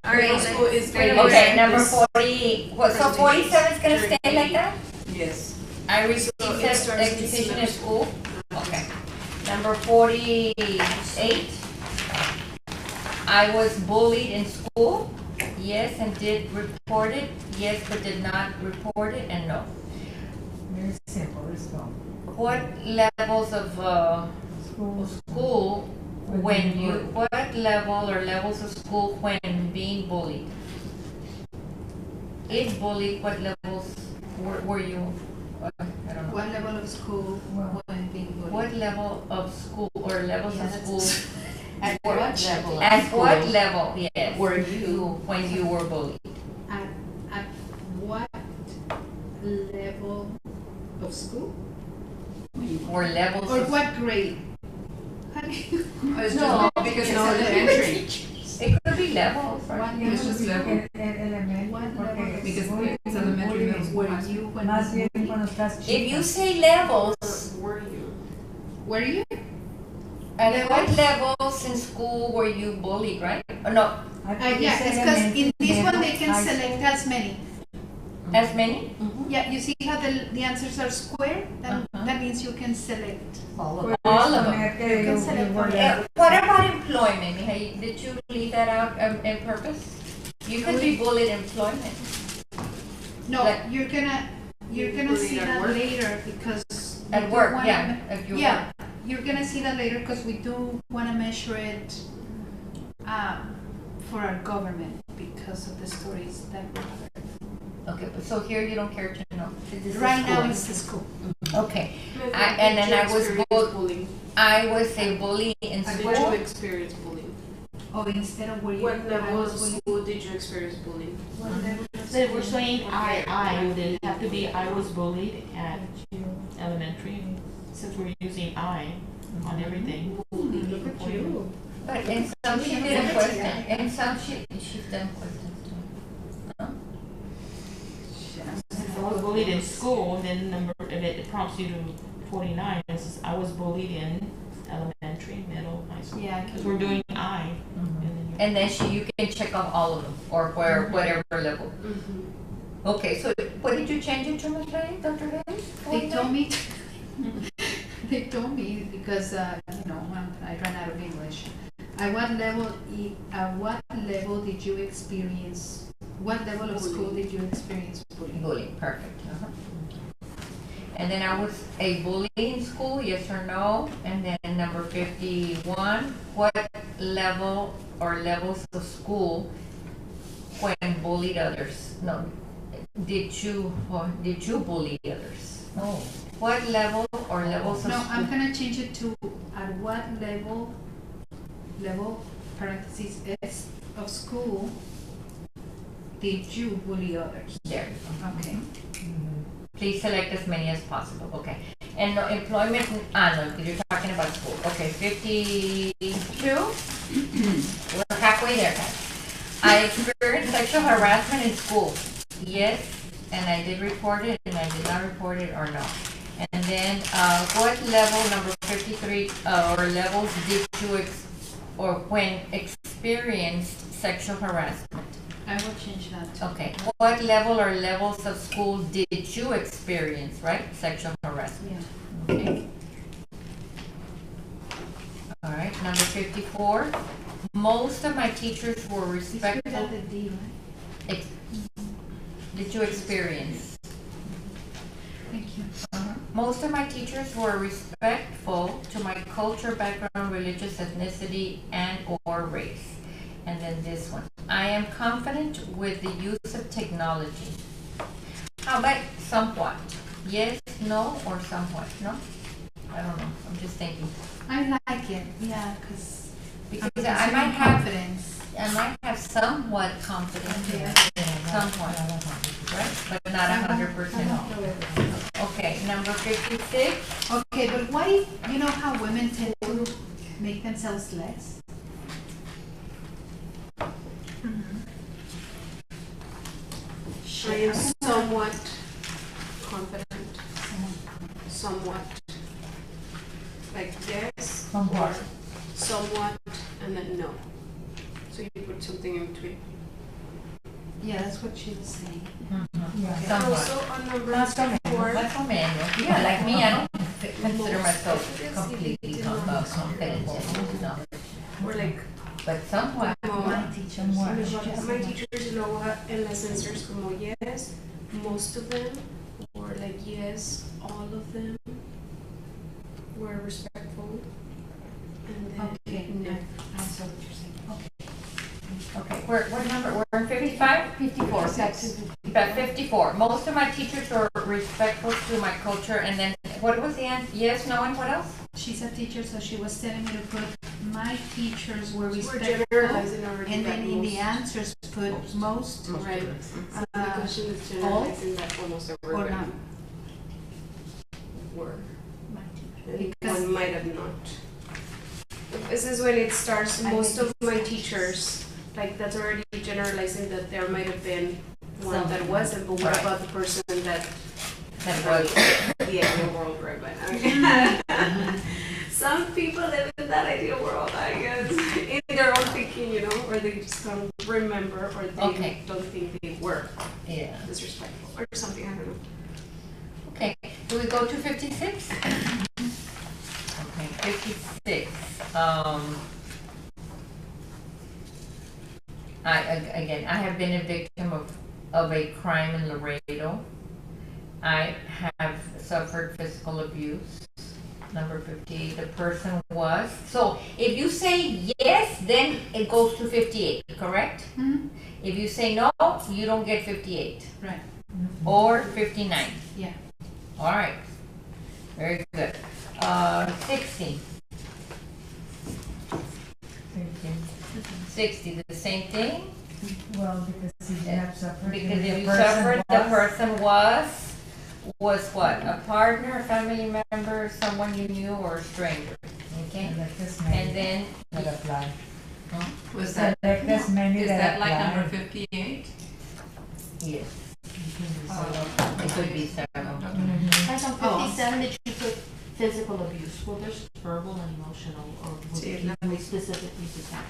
All right, School is very very Okay, number 40, so 47 is gonna stay like that? Yes. I received So it sex starts in education in semester. school? Okay. Number 48. I was bullied in school. Yes, and did report it. Yes, but did not report it, and no. Very simple, let's go. What levels of School. school when you, what level or levels of school when being bullied? If bullied, what levels were you? I don't know. What level of school when being bullied? What level of school or levels Yeah, of that's- school? At what level? At what level, yes, Were you? when you were bullied? At what level of school? Or levels Or of? what grade? It's No, just because it's elementary. It could be levels, What right? It's just level. Elementary, What porque level? Because bullying- it's elementary, middle school, Were high school. you when Más bien bullied? cuando estás If chica. you say levels, Were you? Were you? at what levels in school were you bullied, right? Or no, I think Yeah, it's it's because in elementary, this one they middle, can high select as many. as many? Yeah, you see how the answers are square? That means you can select. All of them. You can select all. What about employment? Hey, did you leave that out on purpose? You could be bullied employment. No, Like- you're gonna bullied see at that work? later because. we At do work, wanna yeah, me- at your Yeah, you're gonna see that later because we do wanna measure it, for our government because of the stories that we heard. Okay, but so here you don't care to know. This is Right now school. it's the school. Okay, Did and then you I was experience bullying? I was a bully in Did you school. experience bullying? Oh, instead of where you. What level I of was bullied. school did you experience bullying? What level of They school? were saying I, would it have to be I was bullied at elementary, since we're using I on everything. Look at you. But in some she didn't question. In some she's done questions too. No? If I was bullied in school, then if it prompts you to 49, it says I was bullied in elementary, middle, high school. Yeah, Because we're doing I. And then you can check off all of them or whatever level. Okay, so what did you change it to, Ms. Ray, Dr. Ray? They told me, they told me because, I ran out of English. At what level did you experience, what level of school did you experience bullying? Bullying, perfect. And then I was a bully in school, yes or no? And then number 51, what level or levels of school when bullied others? No, did you bully others? Oh. What level or levels of No, school? I'm gonna change it to at what level, parentheses, S of school did you bully others? There. Okay. Please select as many as possible, okay. And no, employment, no, you're talking about school. Okay, 52? We're halfway there, guys. I experienced sexual harassment in school. Yes, and I did report it, and I did not report it, or no. And then, what level, number 53, or levels did you, or when experienced sexual harassment? I will change that to. Okay, what level or levels of school did you experience, right? Sexual harassment. Yeah. Okay. All right, number 54. Most of my teachers were respectful. Without the D, right? Did you experience? Thank you. Most of my teachers were respectful to my culture, background, religious ethnicity, and or race. And then this one. I am confident with the use of technology. How about somewhat? Yes, no, or somewhat? No? I don't know. I'm just thinking. I like it, yeah, Because I'm I might considering have somewhat confidence in it. Somewhat. Right? But not 100%. Okay, number 56. Okay, but what if, you know how women tend to make themselves less? I am somewhat confident. Somewhat. Like yes, Somewhat. or somewhat, and then no. So you put something in between. Yeah, that's what she was saying. Yeah. And Somewhat. also on number That's so 54, Yeah, like me, I don't consider myself completely confident. No. we're like, But somewhat. como, My teacher, my teachers luego en las answers como yes, most of them, or like yes, all of them were respectful. And then Okay, no. I saw what you're saying. Okay. Okay, what number? We're in 55? 54. About 54. Most of my teachers were respectful to my culture, and then, what was the answer? Yes, no, and what else? She's a teacher, so she was telling me to put my teachers were We're respectful. generalizing already. And that then in the most- answers put most Right. So the question is all generalizing that almost or everybody not. were. My teacher. And Because- one might have not. This is when it starts, I most think of it's my not. teachers, like that's already generalizing that there might have been one that Some. wasn't, but what Right. about the person that That was. the ideal world right by now? Some people live in that ideal world, I guess, in their own thinking, you know, or they just don't remember, or they Okay. don't think they were Yeah. disrespectful, or something, I don't know. 56, again, I have been a victim of a crime in Laredo. I have suffered physical abuse. Number 58, the person was, so if you say yes, then it goes to 58, correct? Mhm. If you say no, you don't get 58. Right. Or 59. Yeah. All right. Very good. 60. 60, the same thing? Well, because if you have suffered. Because the if you person suffered, the was- person was what? A partner, a family member, someone you knew, or a stranger, okay? Select as And many then, that apply. Was that, Select as many is that that like apply. number 58? yes, Oh, it could be several. Like on Oh. 57, did you put physical abuse? Well, there's verbal and emotional, or would Sí, you specifically just have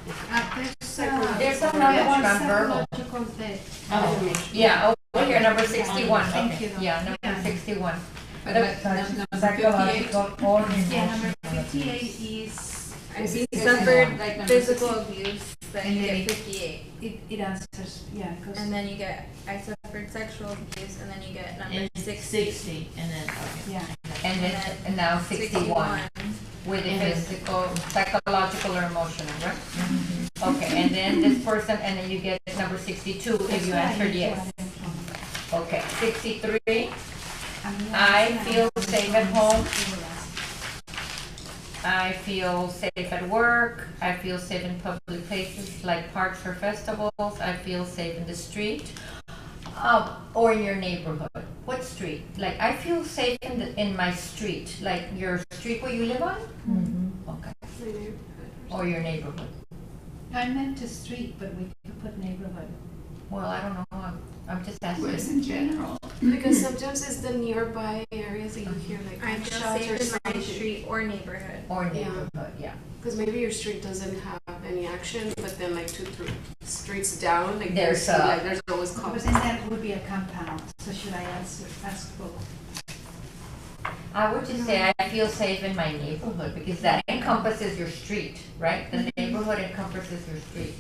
physical? There's another one on verbal. Psychological theft. Oh, yeah, over here, number 61. Thank Okay. you. Yeah, number 61. But number 58? Psychological or Yeah, number emotional 58 abuse. is, If you Is suffered like number physical 60? abuse, then And you then get 58. it answers, yeah, because. And then you get, I suffered sexual abuse, and then you get number And 60. and then, okay. Yeah. And then, and now 61. With the And- physical, psychological or emotional, right? Okay, and then this person, and then you get number 62 if you answered yes. Okay, 63, I feel safe at home. I feel safe at work. I feel safe in public places like parks or festivals. I feel safe in the street, or in your neighborhood. What street? Like, I feel safe in my street, like your street where you live on. Okay. Or your neighborhood. I meant to street, but we could put neighborhood. Well, I don't know. I'm just Well, it's asking. in general. Because sometimes it's the nearby areas that you hear like I feel gunshots or safe in my something. street or neighborhood. Or Yeah. neighborhood, yeah. Because maybe your street doesn't have any action, but then like 2, 3 streets down, like There's, there's always But cops. then that would be a compound, so should I ask both? I would just say I feel safe in my neighborhood because that encompasses your street, right? The neighborhood encompasses your street.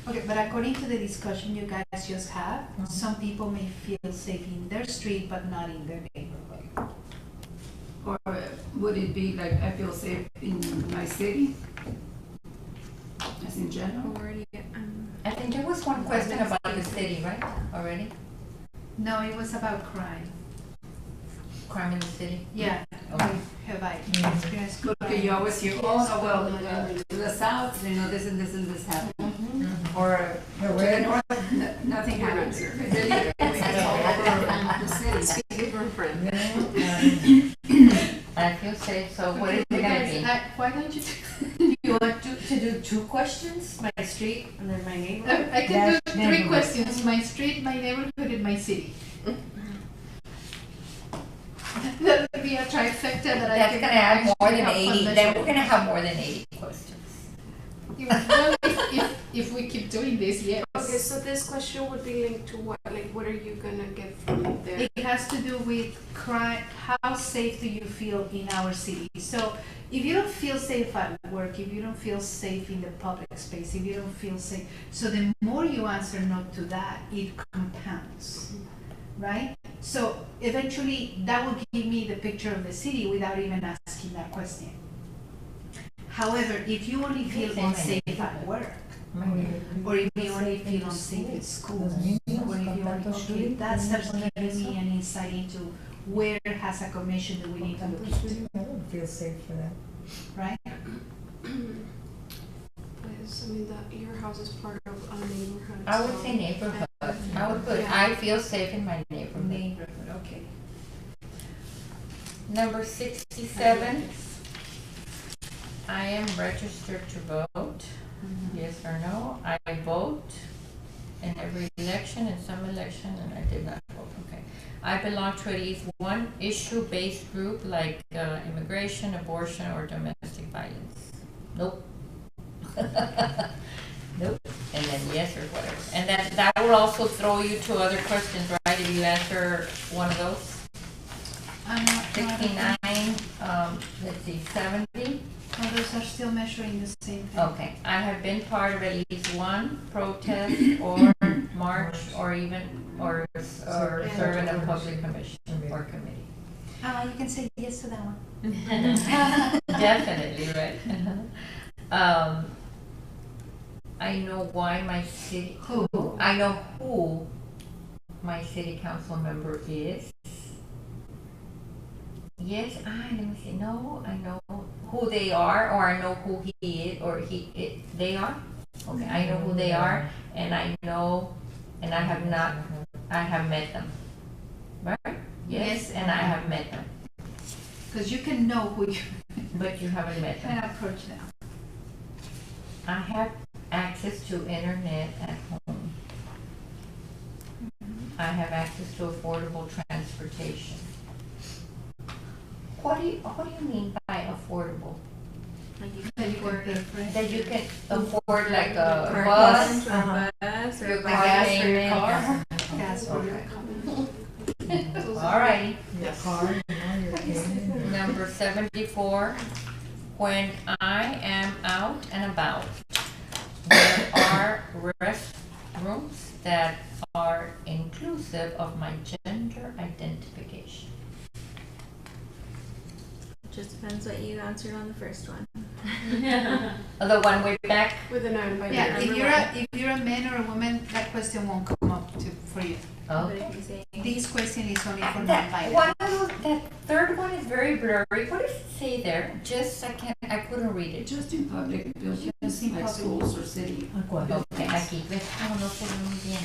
Okay, but according to the discussion you guys just had, some people may feel safe in their street but not in their neighborhood. Or would it be like, I feel safe in my city? As in general? Or you get, I think there was one question about the city, right? Already? No, it was about crime. Crime in the city? Yeah, Okay. have I experienced crime? Okay, you always hear, oh, no, well, to the south, you know, this and this and this happened. Or The to the way- north, nothing happens. Really, it's all over the city. Speaking for a friend. I feel safe, so what is it gonna be? Why don't you, You want to do 2 questions, my street and then my neighborhood? I can do Dash 3 neighborhood. questions, my street, my neighborhood, and my city. That would be a trifecta that I That's can gonna add more actually than have fun 80, then measuring. we're gonna have more than 80 questions. Well, if we keep doing this, yes. Okay, so this question would be linked to what? Like, what are you gonna get from there? It has to do with crime, how safe do you feel in our city? So if you don't feel safe at work, if you don't feel safe in the public space, if you don't feel safe, so the more you answer no to that, it compounds, right? So eventually that will give me the picture of the city without even asking that question. However, if you only feel unsafe at work, or if you only feel unsafe at school, or if you only, okay, that starts giving me an insight into where has a commission that we need to look into, I don't feel safe for that. right? Pues, I mean, your house is part of a neighborhood. I would so- say neighborhood. I would put, I feel safe in my neighborhood. Neighborhood, okay. Number 67, I am registered to vote. Yes or no? I vote in every election, in some election, and I did not vote. Okay. I belong to at least one issue-based group like immigration, abortion, or domestic violence. Nope. Nope. And then yes or whatever. And that will also throw you to other questions, right? If you answer one of those. I'm not- 69, let's see, 70. are still measuring the same thing. Okay, I have been part of at least one protest or march or even, or serve in a public commission or committee. You can say yes to that one. Definitely, right? I know why my city, I know who my city council member is. Yes, let me see, no, I know who they are, or I know who he is, or they are? Okay, I know who they are, and I know, and I have met them. Right? Yes, and I have met them. Because you can know who you But you haven't met them. can approach them. I have access to internet at home. I have access to affordable transportation. What do you mean by affordable? Like you That can you can afford pay for it. That you can afford like a for bus? a bus or Your a car gas for your payment. car. Gas for your All righty. Your car, you know, your kid. Number 74, when I am out and about, there are restrooms that are inclusive of my gender identification. Just depends what you answered on the first one. The one way back? With an iron by Yeah, number. if you're a man or a woman, that question won't come up for you. But Okay. if you say This question is only for That non-binary. that third one is very blurry. What does it say there? Just I couldn't read it. Just in public buildings, Just in like public. schools or city. Okay, aquí. ¿Ves? Oh, no se ve muy bien.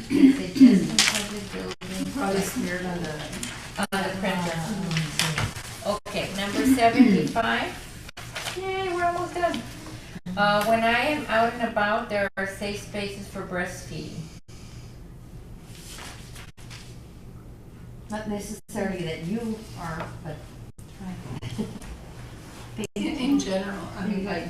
Dice just in public buildings. Probably smeared on the. On the printer. Okay, number 75. Yay, we're almost done. When I am out and about, there are safe spaces for breastfeeding. Not necessarily that you are, but. In general, I mean, like,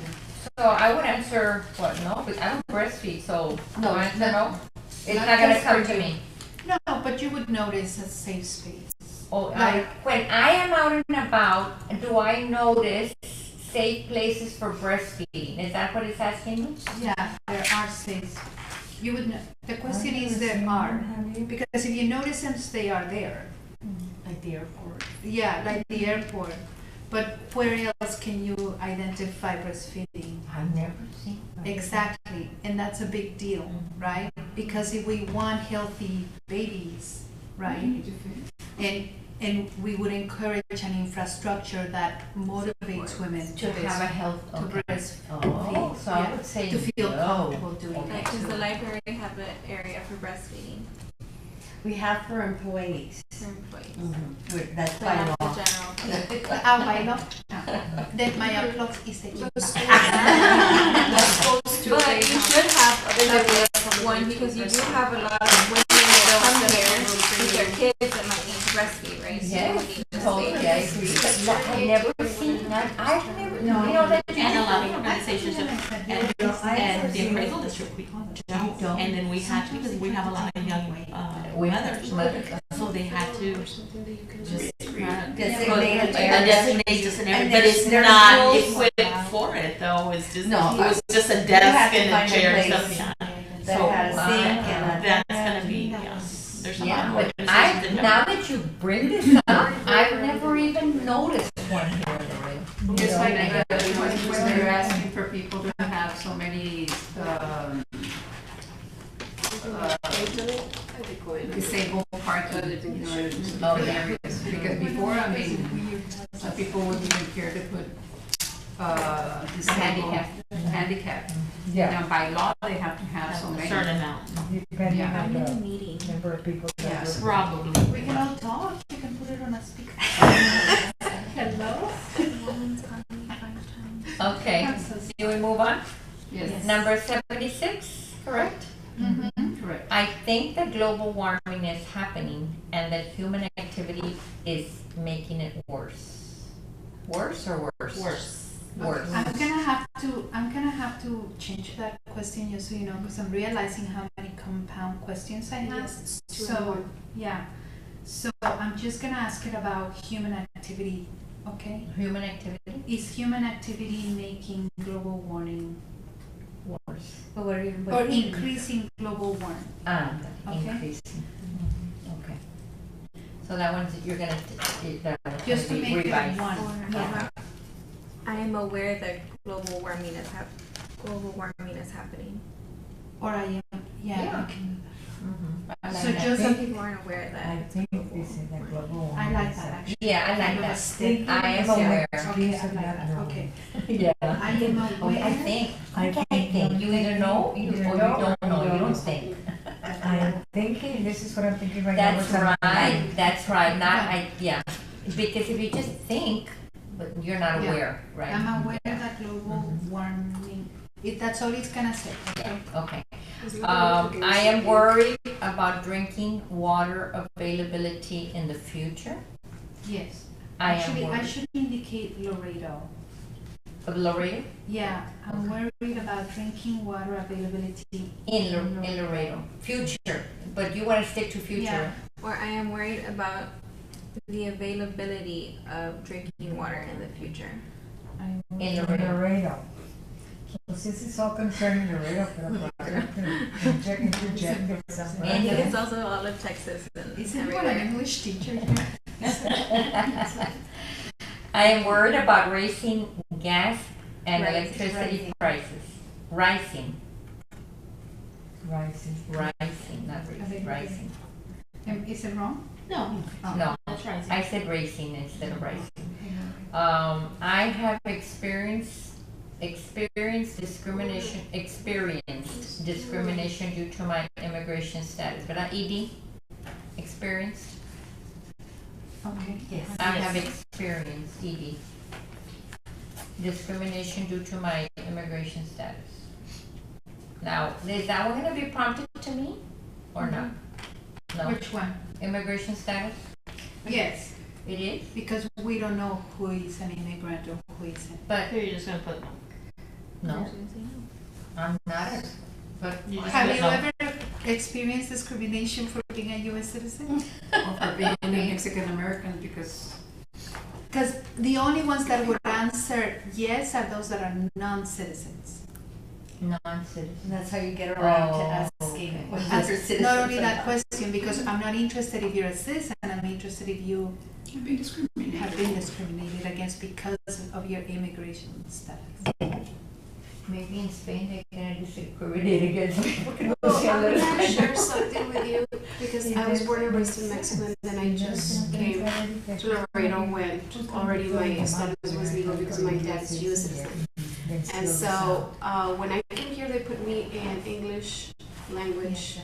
So I would answer, what, no, but I don't breastfeed, so, No, I answer not- no? It's not not gonna just come for to you. me. No, but you would notice a safe space. Oh, Like- when I am out and about, do I notice safe places for breastfeeding? Is that what it's asking me? Yeah, there are safe. You would know, the question is there are, because if you notice them, they are there. Like the airport. Yeah, like the airport. But where else can you identify breastfeeding? I've never seen. Exactly, and that's a big deal, right? Because if we want healthy babies, right? And we would encourage an infrastructure that motivates women To have a health, to okay. breastfeed. Oh, so I Yeah, would say to feel no. comfortable doing Okay. it. does the library have an area for breastfeeding We have for employees. for employees? That's But by not law. the general public. Bailo. Then my applause is the The schools- But schools too, you they should have a have- public one because you do have a lot of women that come here with their kids that might need to breastfeed, right? So you Yes, need the totally, space. I agree, but I've never seen that, I've never, you know, that. And a lot of organizations and the appraisal district, we don't. And then we had to, because we have a lot of young mothers, so they had to just Designated put area. a designation and everything, but it's there's not rules. equipped for it though, it's just, No, it was just a have desk to and a find a chair and place stuff, yeah. That So, had a sink and a. that's gonna be, yeah, there's a lot Yeah, of but organizations that don't. now that you bring this up, I've never even noticed one here in Laredo. just like You know, when they're asking for people to have so many, disabled parking, you know, in certain areas. Because before, I mean, some people wouldn't even care to put, disabled, handicap. Yeah, Now, by law, they have to have so A many. certain amount, depending Yeah. on I'm in a the meeting. number of people that Yes. work. probably. We can all talk, you can put it on a speaker. Hello? Woman's calling me 5 times. Okay, do we move on? Yes, Number 76, correct? correct. I think that global warming is happening and that human activity is making it worse. Worse or worse? Worse. Worse. I'm gonna have to change that question just so you know, because I'm realizing how many compound questions I have. Yes, it's two in So, one. yeah, so I'm just gonna ask it about human activity, okay? Human activity? is human activity making global warming Worse. But what are you? or increasing global warming? Okay. Increasing. Okay. So that one's, you're gonna, that one's Just to gonna be make it revised. one. Yeah. I am aware that global warming is happening. Or I am, yeah. Yeah. I can- Mhm. I So like that. just- Some people aren't aware of I that. think this is the global. I like that actually. Yeah, I like Kind of a that. statement. I am Yeah. aware. Okay, I like that, okay. Yeah. I am Oh, I aware. think, I I think, you either know or you don't know, you don't think. I'm thinking, this is what I'm thinking right now. That's right, not, yeah, because if you just think, but you're not Yeah. aware, right? I'm aware that global warming, that's all it's gonna say, okay? Okay. As long as I you am can worried about drinking water availability in the future. Yes. I am Actually, I worried. should indicate Laredo. Of Laredo? Yeah, I'm worried about drinking water availability. In Laredo. Future, but you wanna stick to future. Yeah. Or I am worried about the availability of drinking water in the future. In Laredo. Laredo. So since it's all concerning Laredo, interject I somewhere. think it's also all of Texas and Is anyone an everywhere. English teacher here? I am worried about raising gas and Rising. electricity prices. Rising, Rising. not raising, rising. Is it wrong? No, No, that's right. I said racing instead of rising. I have experienced discrimination due to my immigration status. But ED, experienced? Okay. Yes. I have experienced ED. Discrimination due to my immigration status. Now, is that one gonna be prompted to me or not? No, Which one? immigration status? Yes, It is, because we don't know who is an immigrant or who isn't. but Here, you're just gonna put no. no, I'm not, but. You just Have put you no. ever experienced discrimination for being a U.S. citizen? Or for being a Mexican American, because Because the only ones that would answer yes are those that are non-citizens. Non-citizen. That's how you get around to Oh, asking okay. whether And they're citizens. not only or that not. question, because I'm not interested if you're a citizen, I'm interested if you you've been discriminated. have been discriminated against because of your immigration status. Maybe in Spain they can discriminate against me. Well, I'm gonna share something with you because I was born and raised in Mexico and then I just came to Laredo when already my status was legal because my dad is a US citizen. And so when I came here, they put me in English language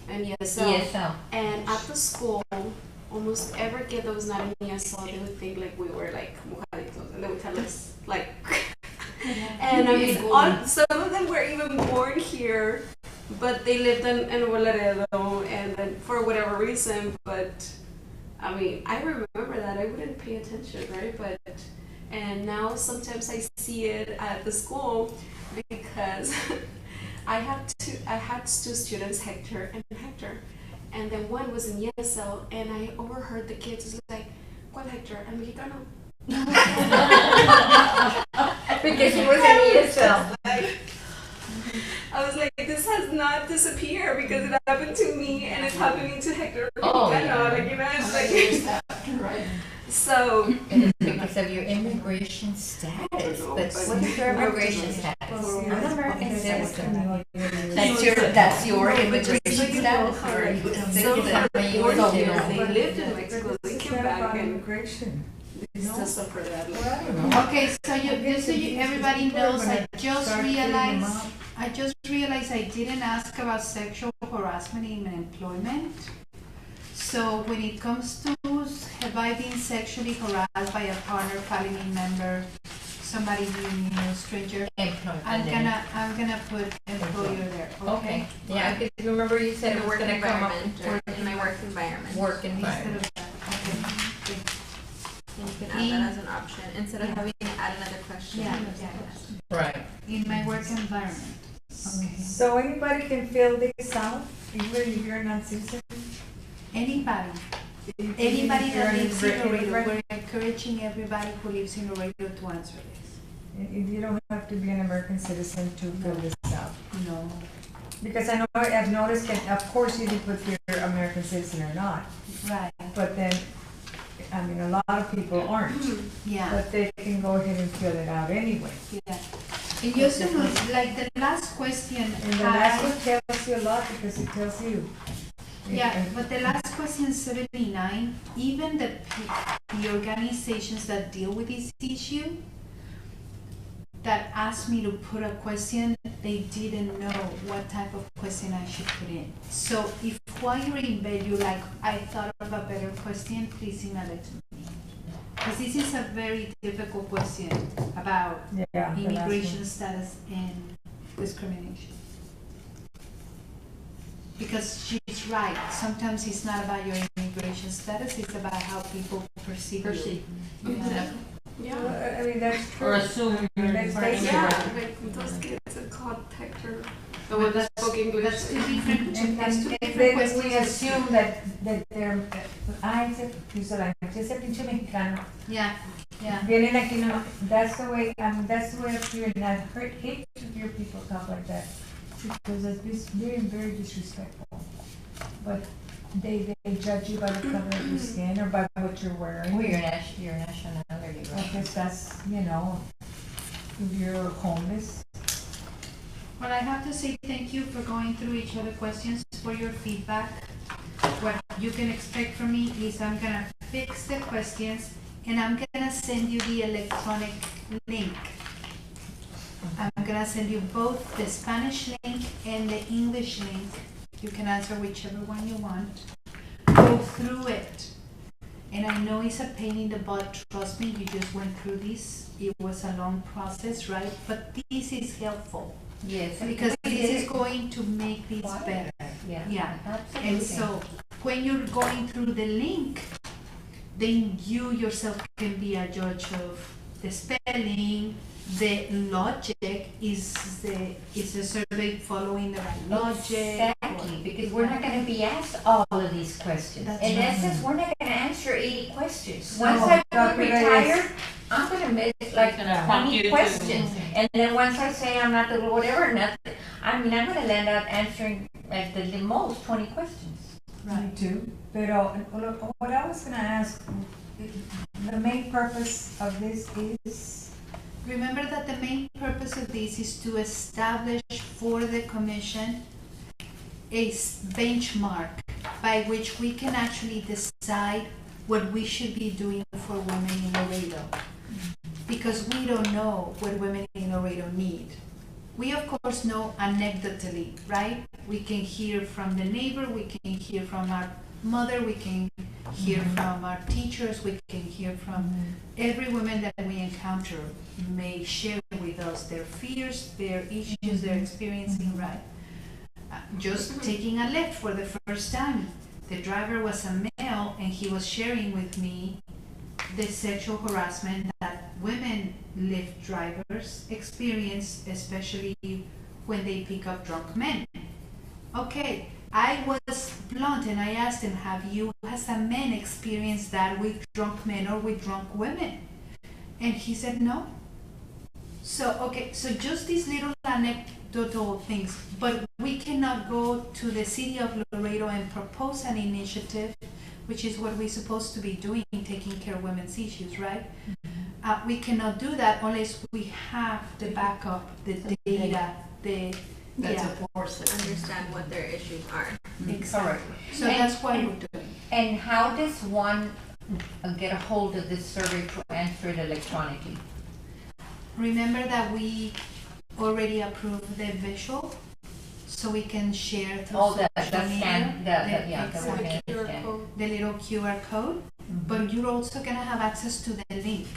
and ESL. ESL. And at the school, almost every kid that was not in ESL, they would think like we were like mojaditos, and they would tell us like. And I mean, some of them were even born here, but they lived in Laredo, and then for whatever reason, but I mean, I remember that I wouldn't pay attention, right? But and now sometimes I see it at the school because I had two students, Hector, and then one was in ESL, and I overheard the kids like, "¿Cuál Hector? El mexicano?" Because he was in ESL. I was like, this has not disappeared because it happened to me and it's happening to Hector. Oh, Mexicano. Like, you know, it's like, so. It is because of your immigration status. But But- what's your immigration status? I'm an American citizen. That's your immigration status. So that They they were here. they lived in Mexico, they came back and immigration. still suffer that. Okay, so everybody knows, I just realized I didn't ask about sexual harassment in employment. So when it comes to have I been sexually harassed by a partner, family member, somebody you knew, stranger, I'm gonna put employer there, Okay, okay? yeah, because remember you said In it the was work gonna come up. environment, or in my work environment. Work Instead environment. of that, okay. And you can add that as an option, instead of having to add another question. Yeah, Right. in my work environment, okay. So anybody can fill this out, even if you're not citizen? Anybody, Anybody If you're that lives in an Laredo, immigrant, we're encouraging everybody who lives in Laredo to answer this. you don't have to be an American citizen to fill this out. No. Because I know, I've noticed that, of course, you can put if you're American citizen or not, Right, but then, I mean, a lot of people aren't. yeah, But they can go ahead and fill it out anyway. yeah. And just to know, like the last question, And the last one tells you a lot because it tells you. yeah, but the last question, 79, even the organizations that deal with this issue, that asked me to put a question, they didn't know what type of question I should put in. So if while you're in bed, you're like, I thought of a better question, please email it to me. Because this is a very difficult question about Yeah. the last immigration one. status and discrimination. Because she's right, sometimes it's not about your immigration status, it's about how people perceive you. Yeah. Yeah. Well, I mean, that's true. Or assume you're That's part of basic. Yeah, like those kids are called Hector. The one that spoke English. That's two different, And that's two then different we questions. assume that they're, ese pinche mexicano. Yeah, yeah. Vienen aquí, no, that's the way, that's the way of hearing, and I hate to hear people talk like that, because it's very, very disrespectful. But they judge you by the color of your skin or by what you're wearing. Or your nationality, I right? guess that's, if you're homeless. Well, I have to say thank you for going through each of the questions, for your feedback. What you can expect from me is I'm gonna fix the questions and I'm gonna send you the electronic link. I'm gonna send you both the Spanish link and the English link. You can answer whichever one you want. Go through it. And I know it's a pain in the butt, trust me, you just went through this. It was a long process, right? But this is helpful. Yes. Because this is going to make this better. Yeah. Yeah. Absolutely. And so when you're going through the link, then you yourself can be a judge of the spelling, the logic, is the survey following the right logic? Exactly, because we're not gonna be asked all of these questions. That's In right. essence, we're not gonna answer 80 questions. No, Once I Dr. retire, Reyes. I'm gonna miss like Gonna prompt you 20 to- questions. And then once I say I'm not the whatever, nothing, I'm gonna land up answering like the most 20 questions. Me too. Pero what I was gonna ask, the main purpose of this is, Remember that the main purpose of this is to establish for the commission a benchmark by which we can actually decide what we should be doing for women in Laredo. Because we don't know what women in Laredo need. We of course know anecdotally, right? We can hear from the neighbor, we can hear from our mother, we can hear from our teachers, we can hear from every woman that we encounter may share with us their fears, their issues, they're experiencing, right? Just taking a lift for the first time. The driver was a male and he was sharing with me the sexual harassment that women Lyft drivers experience, especially when they pick up drunk men. Okay, I was blunt and I asked him, has a man experienced that with drunk men or with drunk women? And he said no. So, okay, so just these little anecdotal things, but we cannot go to the city of Laredo and propose an initiative, which is what we're supposed to be doing, taking care of women's issues, right? We cannot do that unless we have the backup, the data, That yeah, supports it. Understand what their issues are. exactly. So And- that's why we're doing. And how does one get a hold of this survey to answer it electronically? Remember that we already approved the visual, so we can share through Oh, the social media. scan, yeah, the exactly. one QR scan. code. The little QR code, but you're also gonna have access to the link.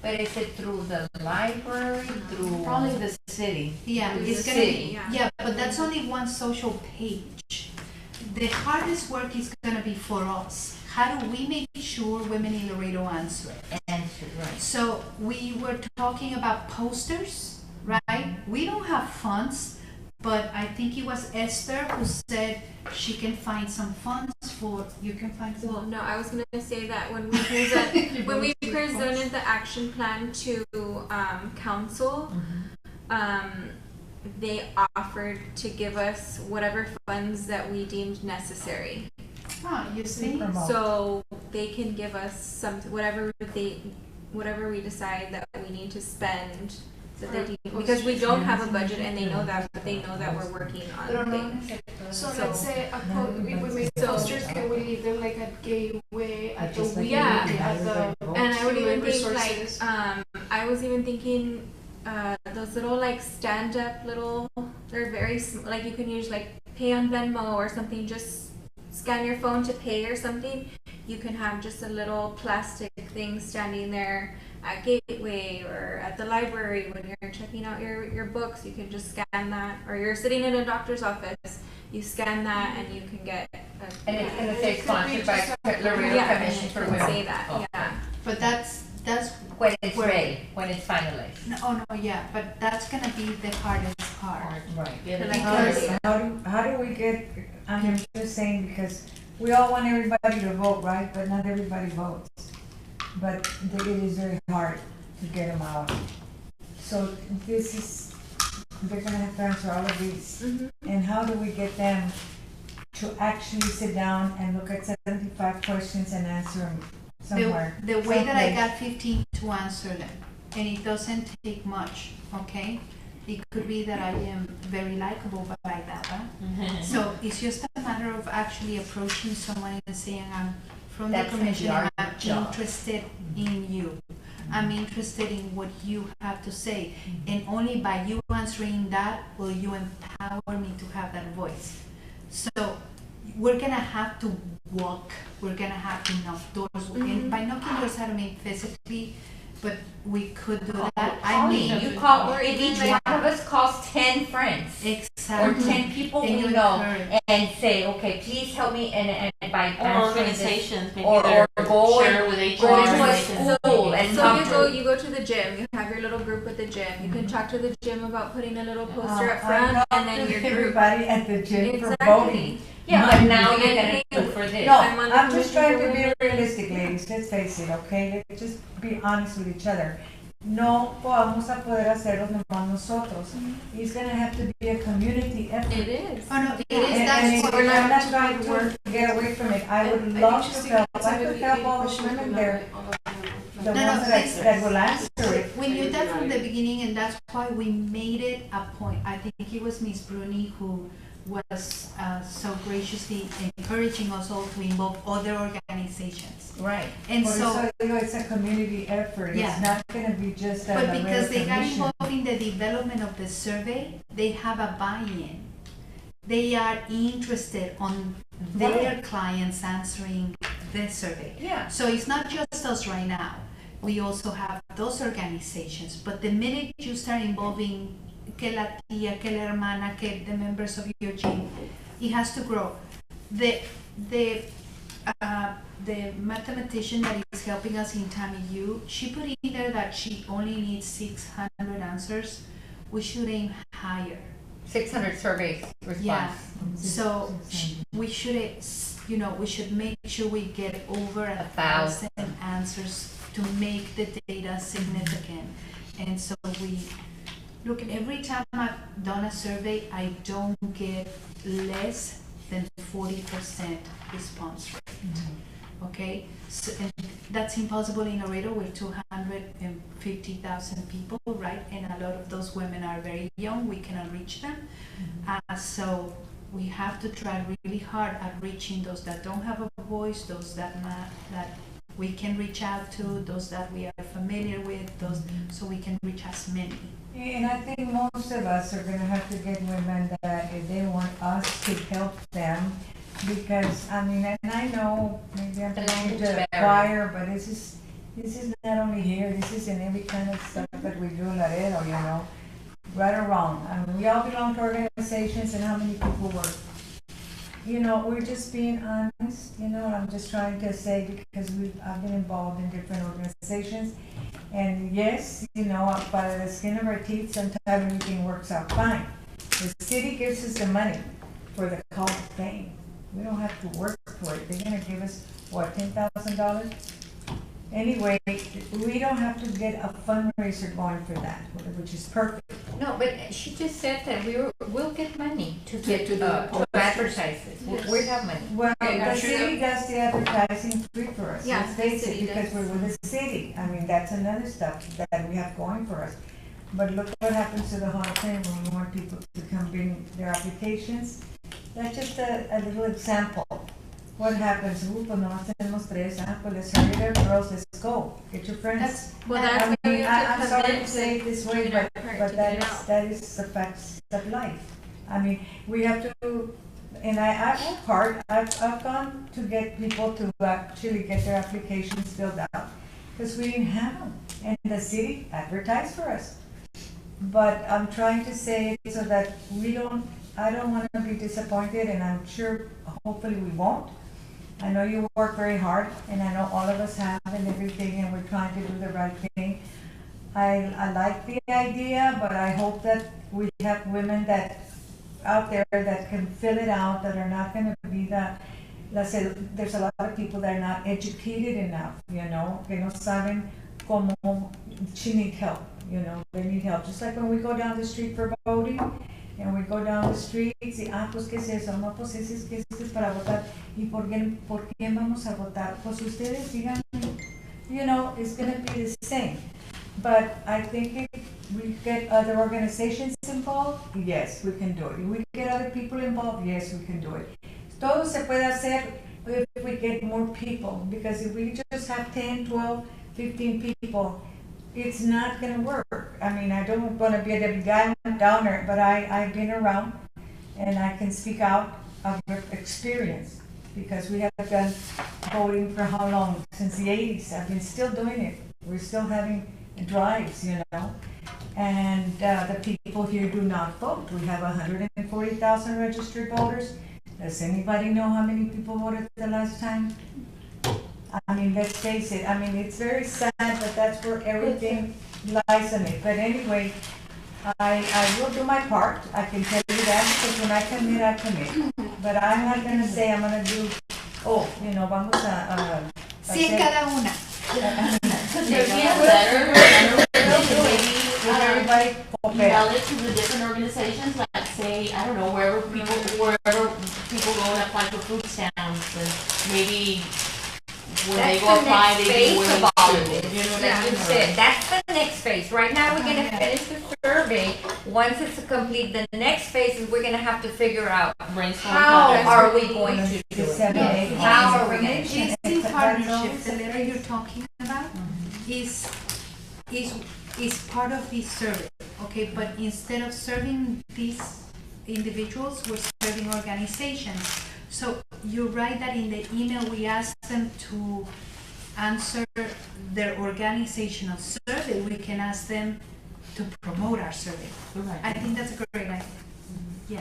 But is it through the library, through? Probably the city. Yeah, Through it's the gonna city. be, yeah, but that's only one social page. The hardest work is gonna be for us. How do we make sure women in Laredo answer? Answer, right. So we were talking about posters, right? We don't have funds, but I think it was Esther who said she can find some funds for, you can find Well, some. no, I was gonna say that when we presented the action plan to council, they offered to give us whatever funds that we deemed necessary. Ah, you see? So they can give us some, whatever we decide that we need to spend, that they deem, because we don't have a budget and they know that, but they know that we're working on things. So let's say if we make So- posters, can we leave them like at Gateway, at the Just like week, Yeah. at the And I would even human think like, resources? I was even thinking, those little like stand-up little, they're very, like you can use like pay on Venmo or something, just scan your phone to pay or something. You can have just a little plastic thing standing there at Gateway or at the library when you're checking out your books. You can just scan that, or you're sitting in a doctor's office, you scan that and you can get a, And it's gonna say sponsored by Laredo yeah, Commission for it can say Women. that, Oh. yeah. But that's When it's where- ready, when it's finalized. No, oh no, yeah, but that's gonna be the hardest part. Right. How do we get, I'm just saying, because we all want everybody to vote, right? But not everybody votes. But it is very hard to get them out. So they're gonna have to answer all of these. And how do we get them to actually sit down and look at 75 questions and answer them somewhere? The way that I someplace? got 15 to answer them, and it doesn't take much, okay? It could be that I am very likable by that, huh? So it's just a matter of actually approaching someone and saying, I'm from the That's gonna be commission, our and I'm job. interested in you. I'm interested in what you have to say. And only by you answering that will you empower me to have that voice. So we're gonna have to walk, we're gonna have to knock doors. And by knocking doors, I don't mean physically, but we could do that. I mean, You call, Or if even each like- one of us calls 10 friends. Or exactly. 10 people And we you know, encourage. and say, okay, please help me, and by Or answering this. organizations, maybe Or they're go share and- with go HR. to a they can- school and So talk you go to the gym, you have your little group at the gym, you can talk to the gym about putting a little poster up I front, talk and then to your group. everybody at the gym for Exactly. voting. Yeah, but now And you're gonna hey, do for this. No, I'm on the I'm just trying to commission be for women. realistic, ladies, let's face it, okay? Let's just be honest with each other. No vamos a poder hacerlo nomás nosotros. It's gonna have to be a community effort. It is. Oh no, it And is, that's I'm what we're not not trying to get away from it. I would love to help. I could help all those women there, the No, ones that will answer it. We knew that from the beginning, and that's why we made it a point. I think it was Ms. Bruni who was so graciously encouraging us all to involve other organizations. Right. And Por so, eso digo, it's a community effort. Yeah. It's not gonna be just a but Laredo because they got commission. involved in the development of the survey, they have a buy-in. They are interested on their clients answering the survey. Yeah. So it's not just us right now. We also have those organizations, but the minute you start involving que la tía, que la hermana, que the members of your gym, it has to grow. The mathematician that is helping us in Tammy U, she put in there that she only needs 600 answers. We should aim higher. 600 surveys Yeah. response. So we should, we should make sure we get over 1,000 answers to make the data significant. And so look, every time I've done a survey, I don't get less than 40% response rate. Okay, so, and that's impossible in Laredo with 250,000 people, right? And a lot of those women are very young, we cannot reach them. So we have to try really hard at reaching those that don't have a voice, those that we can reach out to, those that we are familiar with, those, so we can reach as many. And I think most of us are gonna have to get women that if they want us to help them, because, I mean, and I know, maybe I'm preaching to the choir, but this is not only here, this is in every kind of stuff that we do in Laredo, right or wrong. I mean, we all belong to organizations, and how many people work? We're just being honest, I'm just trying to say, because I've been involved in different organizations, and yes, by the skin of our teeth, sometimes everything works out fine. The city gives us the money for the call to fame, We don't have to work for it. They're gonna give us, what, $10,000? Anyway, we don't have to get a fundraiser going for that, which is perfect. No, but she just said that we'll get money to get to the to advertise this. We have money. Well, Okay, I'm the sure city does the advertising free for us, Yeah, let's face the it, city because does. we're with the city. I mean, that's another stuff that we have going for us. But look what happens to the Hall of Fame when we want people to come bring their applications. That's just a little example. What happens? Pues nomás tenemos tres, pues let's hurry it up, girls, let's go, get your friends. Well, I that's why mean, we have to I'm sorry to convince say it this way, do that part to but get it out. that is the facts of life. I mean, we have to, and I work hard, I've gone to get people to actually get their applications filled out, because we didn't have them, and the city advertised for us. But I'm trying to say it so that I don't want to be disappointed, and I'm sure, hopefully we won't. I know you work very hard, and I know all of us have and everything, and we're trying to do the right thing. I like the idea, but I hope that we have women that, out there that can fill it out, that are not gonna be let's say, there's a lot of people that are not educated enough, que no saben cómo, she need help, they need help. Just like when we go down the street for voting, and we go down the streets y, pues, ¿qué es eso? No, pues, ese es para votar. ¿Y por qué vamos a votar? Pues ustedes digan, it's gonna be the same. But I think if we get other organizations involved, yes, we can do it. If we get other people involved, yes, we can do it. Todo se puede hacer if we get more people, because if we just have 10, 12, 15 people, it's not gonna work. I mean, I don't wanna be a guy downer, but I've been around and I can speak out of experience, because we have done voting for how long? Since the 80s. I've been still doing it. We're still having drives, and the people here do not vote. We have 140,000 registered voters. Does anybody know how many people voted the last time? I mean, let's face it, I mean, it's very sad, but that's where everything lies in it. But anyway, I will do my part, I can tell you that, because when I commit, I commit. But I'm not gonna say I'm gonna do, vamos a 100 cada una. everybody Email it to the different organizations, like say, I don't know, wherever people go and apply for food stamps, and maybe when they go apply, they be willing to. Like you said, that's the next phase. Right now, we're gonna finish the survey. Once it's complete, the next phase is we're gonna have to figure out how are we going to do it. How are we gonna do it? This in partnership, the letter you're talking about, is part of this survey, okay? But instead of serving these individuals, we're serving organizations. So you're right that in the email we asked them to answer their organizational survey. We can ask them to promote our survey. Right. I think that's a great idea. Yeah.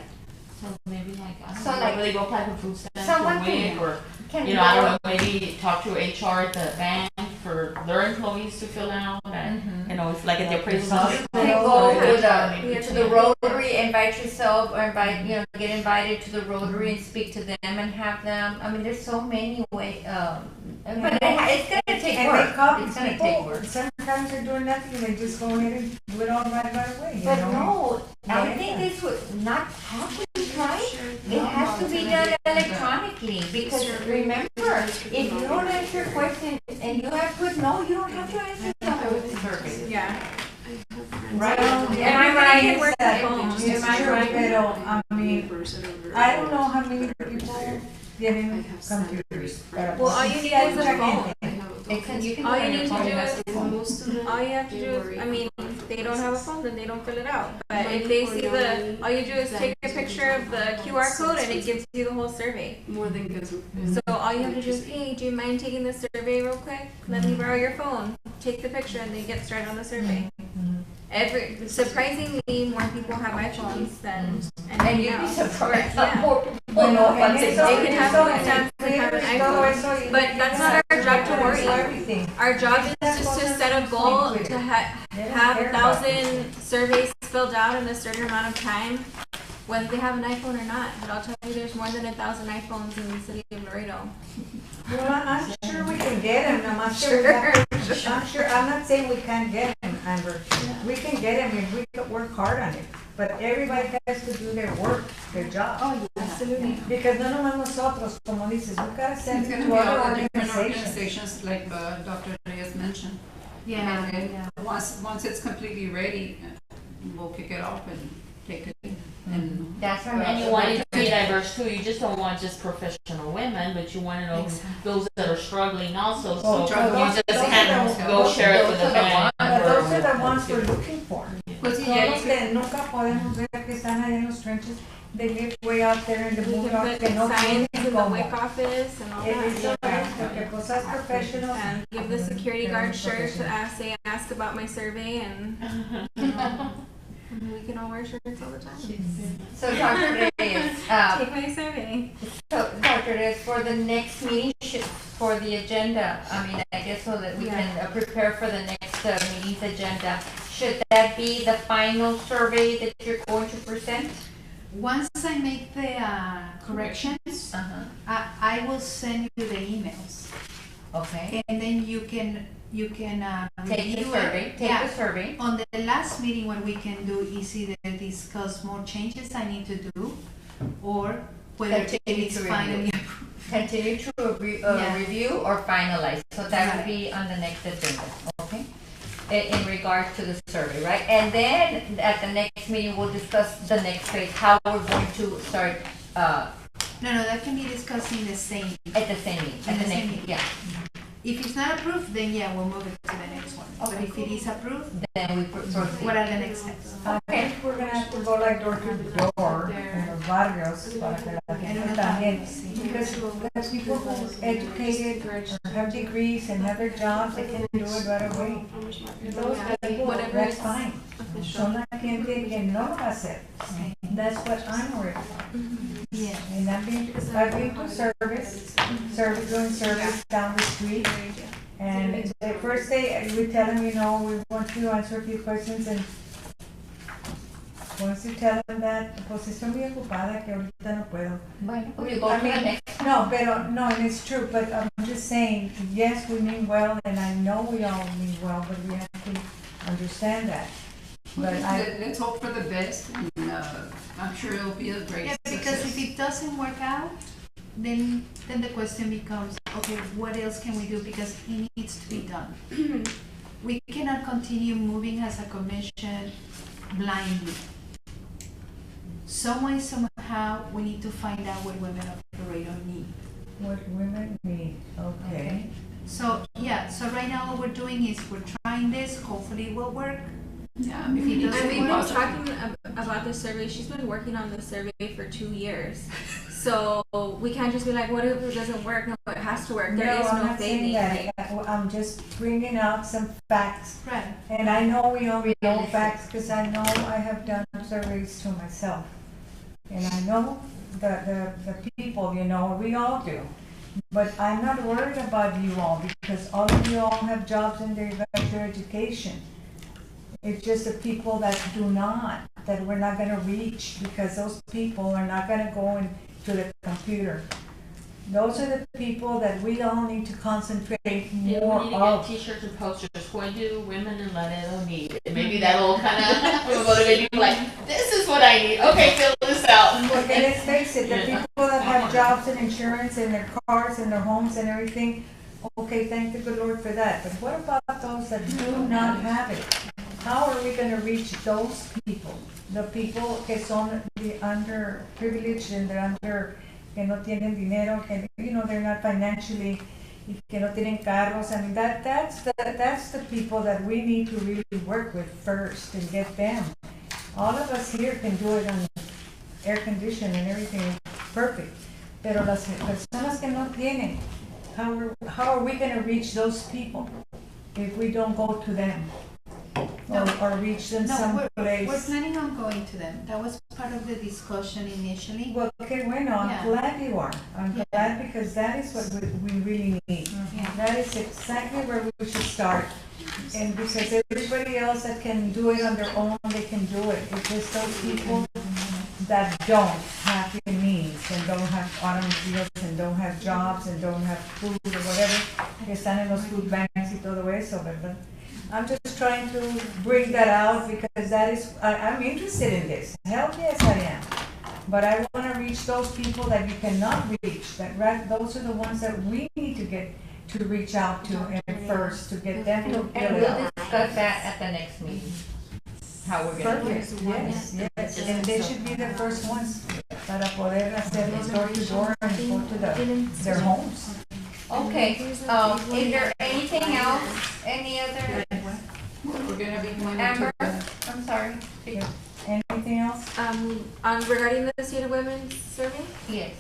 So maybe like, I don't So know, like- whether they go apply for food stamps Someone or WIC, or, Can I don't know, maybe talk to HR at the bank for their employees to fill out, and, it's like at the appraisal. You can go to the Rotary, invite yourself, or get invited to the Rotary and speak to them and have them. I mean, there's so many ways. But it's gonna take And work. they copy It's gonna take people, work. sometimes they're doing nothing, they just go in and do it all right away, But no, I think this would not happen, right? It has to be done electronically, because remember, if you don't answer a question and you have put no, you don't have to answer the whole survey. Yeah. Right? Well, Am I right? It works at It's home. true, Am I right? pero, I mean, I don't know how many people tienen computers. Well, all you need is a phone. You can All do you it need on to your do phone. is, Most of them. all you have to do is, I mean, if they don't have a phone, then they don't fill it out. But if they see all you do is take a picture of the QR code and it gives you the whole survey. More than good. So all you have to do is, hey, do you mind taking the survey real quick? Let me borrow your phone. Take the picture and they get started on the survey. Surprisingly, more people have iPhones than And you'd be surprised how Yeah. more people know about They technology. can have phone stamps and have an iPhone. But that's not our job to worry. Everything. Our job is just to set a goal to have 1,000 surveys filled out in a certain amount of time, whether they have an iPhone or not. But I'll tell you, there's more than 1,000 iPhones in the city of Laredo. Well, I'm sure we can get them, no matter. I'm sure, I'm not saying we can't get them, Amber. We can get them if we could work hard on it. But everybody has to do their work, their job. Oh, yeah, absolutely. Because no nomás nosotros, como dices, we gotta send It's it gonna to be other all the different organizations. organizations like Dr. Reyes mentioned. Yeah, And yeah. once it's completely ready, we'll kick it off and take it. And That's right. And you want it to be diverse too, you just don't want just professional women, but you wanna know those that are struggling also, so Well, you those just are can't the- go share it with those the are the band. But or those are with the them ones we're too. looking for. pues Todos yeah, los que nunca podemos ver que están allá en los trenches, they live way out there in the We can boondocks, put que no signs tienen in the como. WIC office and all It's that. alright, porque cosas professionals. And give the security guard shirt to ask about my survey, and we can all wear shirts all the time. So Dr. Reyes, Take my survey. so Dr. Reyes, for the next meeting, for the agenda, I mean, I guess so that we can prepare for the next meeting's agenda. Should that be the final survey that you're going to present? Once I make the corrections, I will send you the emails. Okay. And then you can Take the review survey, it. take Yeah. the survey. On the last meeting, what we can do is either discuss more changes I need to do, or whether it Continue is to review. finally approved. Continue to Yeah. review or finalize, so that would Right. be on the next agenda, okay? In regard to the survey, right? And then at the next meeting, we'll discuss the next phase, how we're going to start, No, that can be discussed in the same. at the same meeting, In at the the same next, meeting. yeah. If it's not approved, then yeah, we'll move it to the next one. But Okay, if it is approved, Then we proceed. what are the next steps? I think we're gonna have to go like door to door in los barrios para que la gente también, because the people who educated or have degrees and have their jobs, they can do it right away. Those people, Whatever that's is fine. Son la gente que no lo va a hacer. That's what I'm worried about. Yeah. And I've been to doing service down the street. And the first day, we tell them, we want to answer a few questions, and once you tell them that, pues estoy muy ocupada que ahorita no puedo. Bueno, we go to the next. No, and it's true, but I'm just saying, yes, we mean well, and I know we all mean well, but we have to understand that. But let's hope for the best, and I'm sure it'll be a great Yeah, because if success. it doesn't work out, then the question becomes, okay, what else can we do? Because it needs to be done. We cannot continue moving as a commission blindly. Some way, somehow, we need to find out what women of Laredo need. what women need, okay. So, yeah, so right now what we're doing is we're trying this, hopefully it will work. Yeah, If it doesn't And we've been work, talking about the survey. She's been working on the survey for 2 years. So we can't just be like, what if it doesn't work? No, it has to work. There is I'm no not saying failing. that. I'm just bringing out some facts. right, And I know we all know facts, because I know I have done surveys to myself. And I know the people, we all do. But I'm not worried about you all, because all of you all have jobs and they got your education. It's just the people that do not, that we're not gonna reach, because those people are not gonna go into the computer. Those are the people that we all need to concentrate Yeah, more we need to get of. t-shirts and posters, what do women in Laredo need? And maybe that'll kinda motivate people like, this is what I need, okay, fill this out. Porque let's face it, the Yeah. people that have jobs and insurance and their cars and their homes and everything, okay, thank the good Lord for that. But what about those that do not have it? How are we gonna reach those people? The people que son the underprivileged and they're que no tienen dinero, que, they're not financially, y que no tienen carros. I mean, that's the people that we need to really work with first and get them. All of us here can do it on air conditioning and everything perfect. Pero las personas que no tienen, how are we gonna reach those people if we don't go to them? Or reach them no, we're someplace? planning on going to them. That was part of the discussion initially. Well, okay, bueno, I'm Yeah. glad you are. I'm Yeah. glad, because that is what we really need. Yeah. That is exactly where we should start. And because everybody else that can do it on their own, they can do it. It's just those people that don't have the means and don't have automobiles and don't have jobs and don't have food or whatever, que están en los food banks y todo eso, ¿verdad? I'm just trying to bring that out because that is, I'm interested in this. Hell yes, I am. But I want to reach those people that you cannot reach. Those are the ones that we need to reach out to and first to get them to And fill it we'll out. discuss that at the next meeting, how we're gonna do it. Perfect, yes. And they should be the first ones para poder hacer door to door and go to their homes. Okay, is there anything else, any other, We're gonna be going Amber, to I'm sorry. Anything else? Regarding the State of Women's survey? Yes,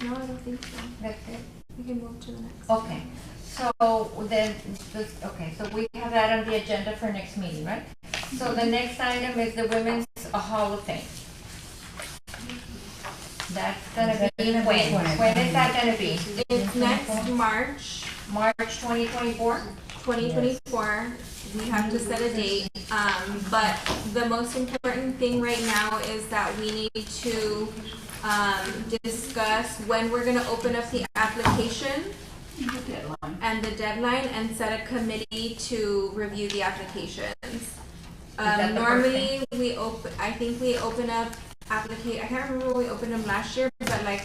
No, I don't think so. that's it. We can move to the next. Okay, so then, okay, so we have that on the agenda for next meeting, right? So the next item is the Women's Hall of Fame. That's gonna be when? When is that gonna be? It's next March March 2024? 2024. We have to set a date. But the most important thing right now is that we need to discuss when we're gonna open up the application and the deadline and set a committee to review the applications. that the Normally, I think we open up I can't remember when we opened them last year, but like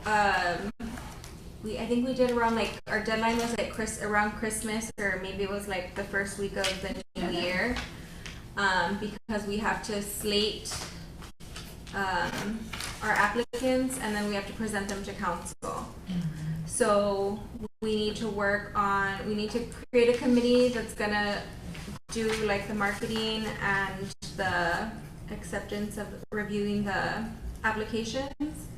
I think we did around like, our deadline was like around Christmas, or maybe it was like the first week of the new year. Because we have to slate our applicants and then we have to present them to council. So we need to create a committee that's gonna do like the marketing and the acceptance of reviewing the applications.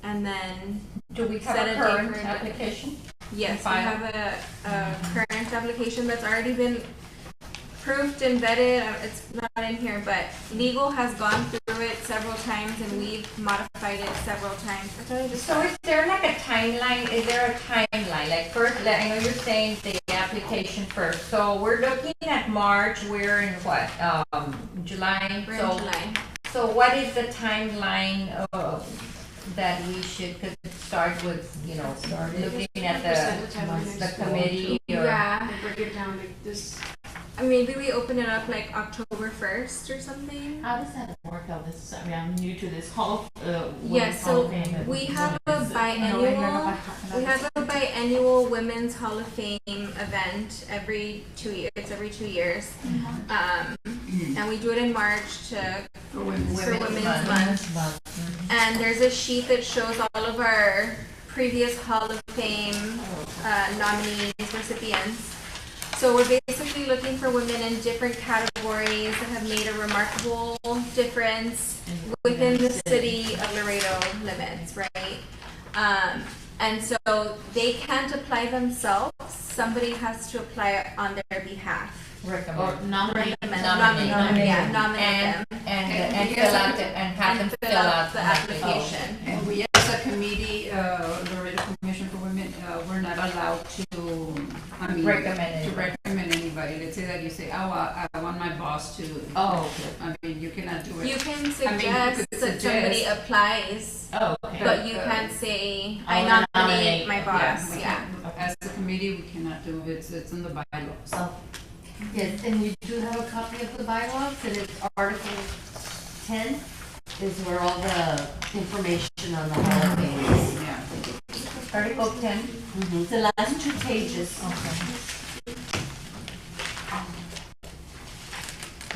And then Do we have set a a current date for- application? yes, we File. have a current application that's already been approved and vetted. It's not in here, but legal has gone through it several times and we've modified it several times. I thought I just So is there like a timeline, is there a timeline, like first, I know you're saying the application first, so we're looking at March, we're in what, July? We're in So- July. So what is the timeline that we should, cause it start with, looking at the committee or? Yeah, Break it down like this. maybe we open it up like October 1st or something. How does that work out? I mean, I'm new to this Hall of, Yes, Hall so of Fame, but we have a what is it? biannual Women's Hall of Fame event every 2 years. It's every 2 years. And we do it in March for women's. for Women's Month. And there's a sheet that shows all of our previous Hall of Fame nominees, recipients. So we're basically looking for women in different categories that have made a remarkable difference within the city of Laredo limits, right? And so they can't apply themselves. Somebody has to apply on their behalf. Or nominate. Nominate them. And fill out, and have them fill out the application. And we as a committee, Laredo Commission for Women, we're not allowed to, recommend anybody. Let's say that you say, I want my boss to. Oh, I mean, you cannot do it. You can I mean, suggest you could that somebody suggest- applies, Oh, okay. but you can't say, I I wanna nominate nominate. my boss, yeah. As a committee, we cannot do it. It's in the bylaws. Yes, and we do have a copy of the bylaws, and it's Article 10 is where all the information on the Hall of Fame is. Yeah. Article 10. It's the last 2 pages. Okay.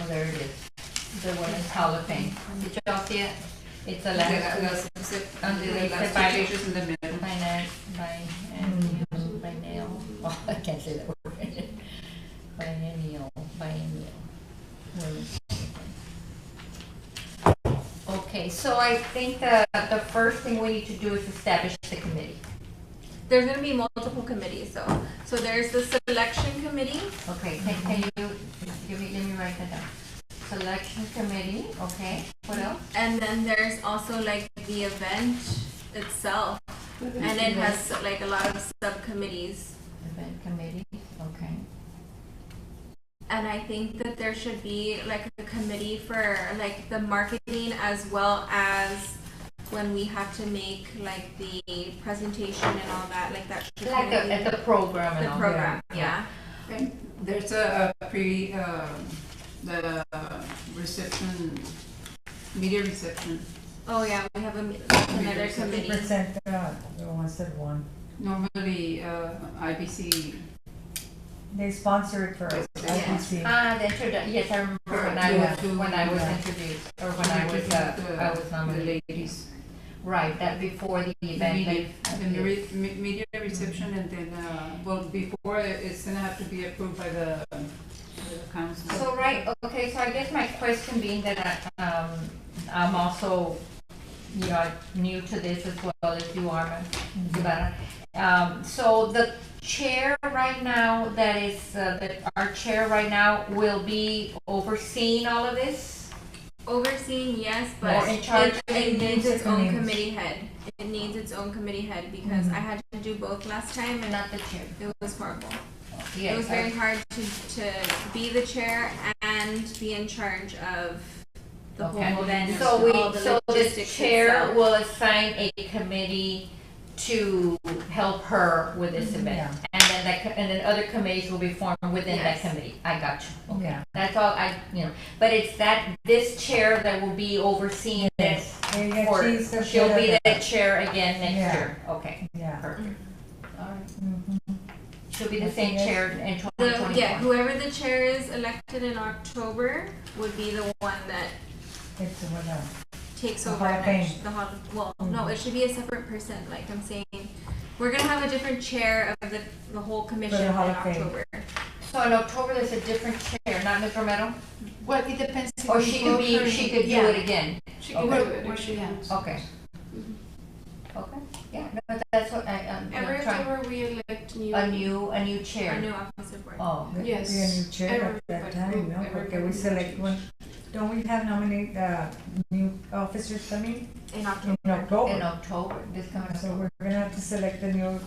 Oh, there it is. The Women's Hall of Fame. Did y'all see it? It's a last, Last by- two pages in the middle. biennial, oh, I can't say that word. Biennial. Women's Hall of Fame. Okay, so I think the first thing we need to do is establish the committee. There's gonna be multiple committees, though. So there's the selection committee. Okay, can you, let me write that down. Selection committee, okay, what else? And then there's also like the event itself. And it has like a lot of subcommittees. Event committee, okay. and I think that there should be like a committee for like the marketing as well as when we have to make like the presentation and all that, like that should Like kind of be the program and the all. program, yeah. And there's the reception, media reception. Oh yeah, we have another committee. 50% the ones that won. Normally, IBC. They sponsor it for us, IBC. Yes, I remember when I was introduced, or when I was nominated. The ladies. Right, that before the event. And the media reception, and then, well, before it's gonna have to be approved by the council. So, right, okay, so I guess my question being that I'm also, new to this as well as you are, Ivana. So the chair right now, our chair right now will be overseeing all of this? Overseeing, yes, Or but in charge? it needs its own Committees. committee head. It needs its own committee head because I had to do both last time and Not the chair. it was horrible. Yes, It was very hard to be the chair and be in charge of the Okay. whole event. So all the the logistics chair itself. will assign a committee to help her with this event. And then other committees will be formed within that Yes. committee. I got you. Okay. Yeah. That's all but it's this chair that will be overseeing this. She'll be the chair again next Yeah. year. Okay, Yeah. perfect. All right. Mhm. She'll be the same chair in 2024. Whoever the chair is elected in October would be the one that It's what takes The over Hall of Fame. no, it should be a separate person, like I'm saying. We're gonna have a different chair of the whole commission in Hall of Fame. October. So in October, there's a different chair, not Ms. Romero? Well, it depends. if Or we she vote could her in. she could do Yeah. it again? She Okay. can do Where it. she wants. Okay. Okay, yeah, no, that's what I'm Every trying, October we elect new. a new chair. Our new officer board. Oh, There Yes. could be a new chair at that time, no? Porque we select one. Don't we have nominate new officers coming In in October. in October? October, this coming So October. we're gonna have to select the new,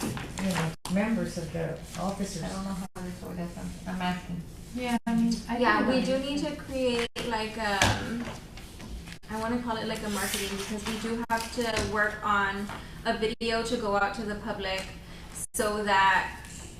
members of the officers. I don't know how this works, I'm asking. Yeah, I mean, Yeah, we do need to create like I want to call it like a marketing because we do have to work on a video to go out to the public so that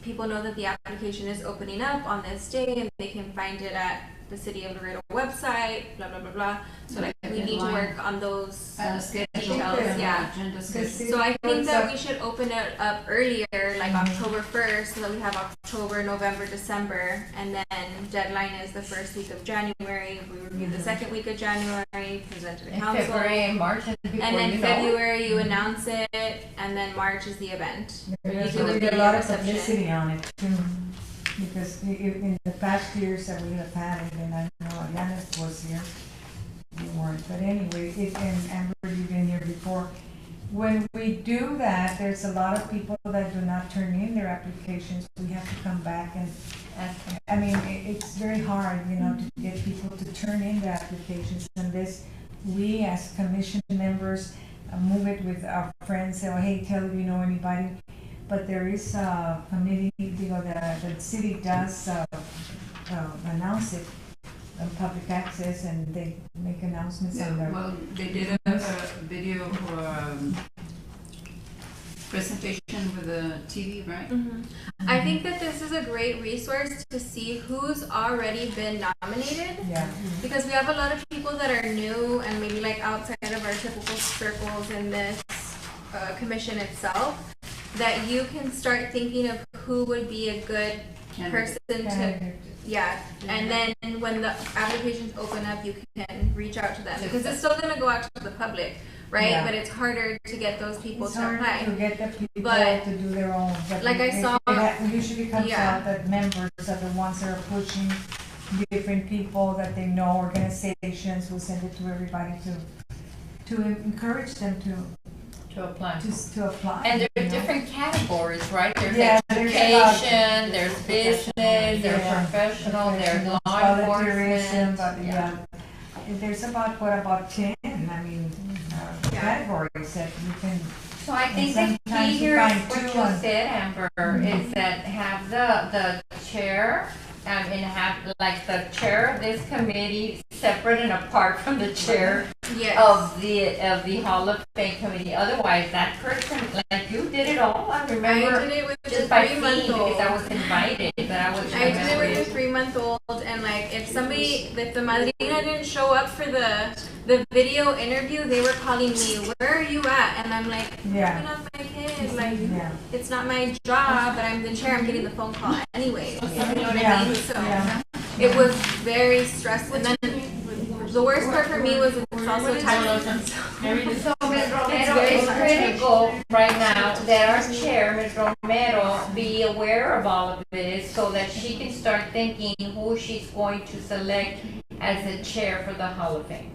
people know that the application is opening up on this day and they can find it at the City of Laredo website, blah, blah, blah, blah. So like we need to work on those Schedule, details, yeah. agenda schedule. So I think that we should open it up earlier, like October 1st, so that we have October, November, December, and then deadline is the first week of January. We review the second week of January, present to the In council. February and March, and before And then you know. February, you announce it, and then March is the event. There's do gonna the be a video lot of reception. publicity on it too, because in the past years that we have had, and I know Ariana was here, you weren't, but anyway, and Amber, you've been here before. When we do that, there's a lot of people that do not turn in their applications, we have to come back and, I mean, it's very hard, to get people to turn in their applications unless we as commission members move it with our friends, say, oh, hey, tell if you know anybody. But there is a committee, the city does announce it on public access, and they make announcements on Yeah, their. well, they did a video presentation with the TV, right? I think that this is a great resource to see who's already been nominated. Yeah. Because we have a lot of people that are new and maybe like outside of our typical circles in this commission itself, that you can start thinking of who would be a good person to, and then when the applications open up, you can reach out to them, because it's still gonna go out to the public, right? Yeah. But it's harder to get those people It's to hard apply. to get the people But, to do their own. But like I saw- it usually comes Yeah. out that members are the ones that are pushing different people that they know, organizations will send it to everybody to encourage them To apply. to apply. And you there are know? different categories, right? There's Yeah, there's a lot. education, there's business, there's Yeah. professional, there's law Volunteerism, enforcement. but yeah. And there's about 10, categories that you can. So I think And the key sometimes you here is find what two you on- said, Amber, is that have the chair and have like the chair of this committee separate and apart from the chair Yes. of the Hall of Fame committee. Otherwise, that person, like you did it all. I remember I did it with just the by seeing 3-month-old. because I was invited, but I was. I did it with the 3-month-old, and like if the madrina didn't show up for the video interview, they were calling me, "Where are you at?" And I'm like, Yeah. "Picking up my kid. Like, Yeah. it's not my job, but I'm the chair. I'm getting the phone call anyway." You know what I Yeah. mean? So Yeah. it was very stressful. And then the worst part for me was it's also taxing. So, Ms. Romero, it's critical right now that our chair, Ms. Romero, be aware of all of this so that she can start thinking who she's going to select as the chair for the Hall of Fame.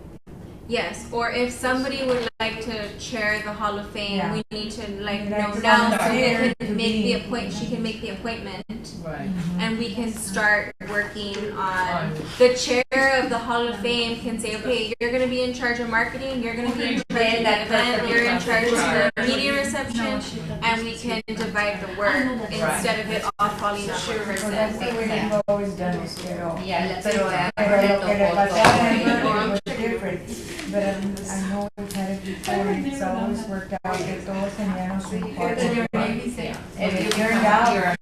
Yes, or if somebody would like to chair the Hall of Fame, Yeah. we need to like We'd know like to now so volunteer we to can make be- the appoint. She can make the appointment, Right. and we can start working on the chair of the Hall of Fame can say, okay, you're going to be in charge of marketing, you're going to be in charge Then of that the event, person you're in becomes charge in of the charge. media reception, and we can divide the work instead of it all falling on one Well, that's person. the way we've always done it, pero. Yeah, pero Pero lo que le pasó a Denver, a it was different. But I know we've had it before, and it's always worked out, que todos teníamos un part. Yeah. And it If turned you're out a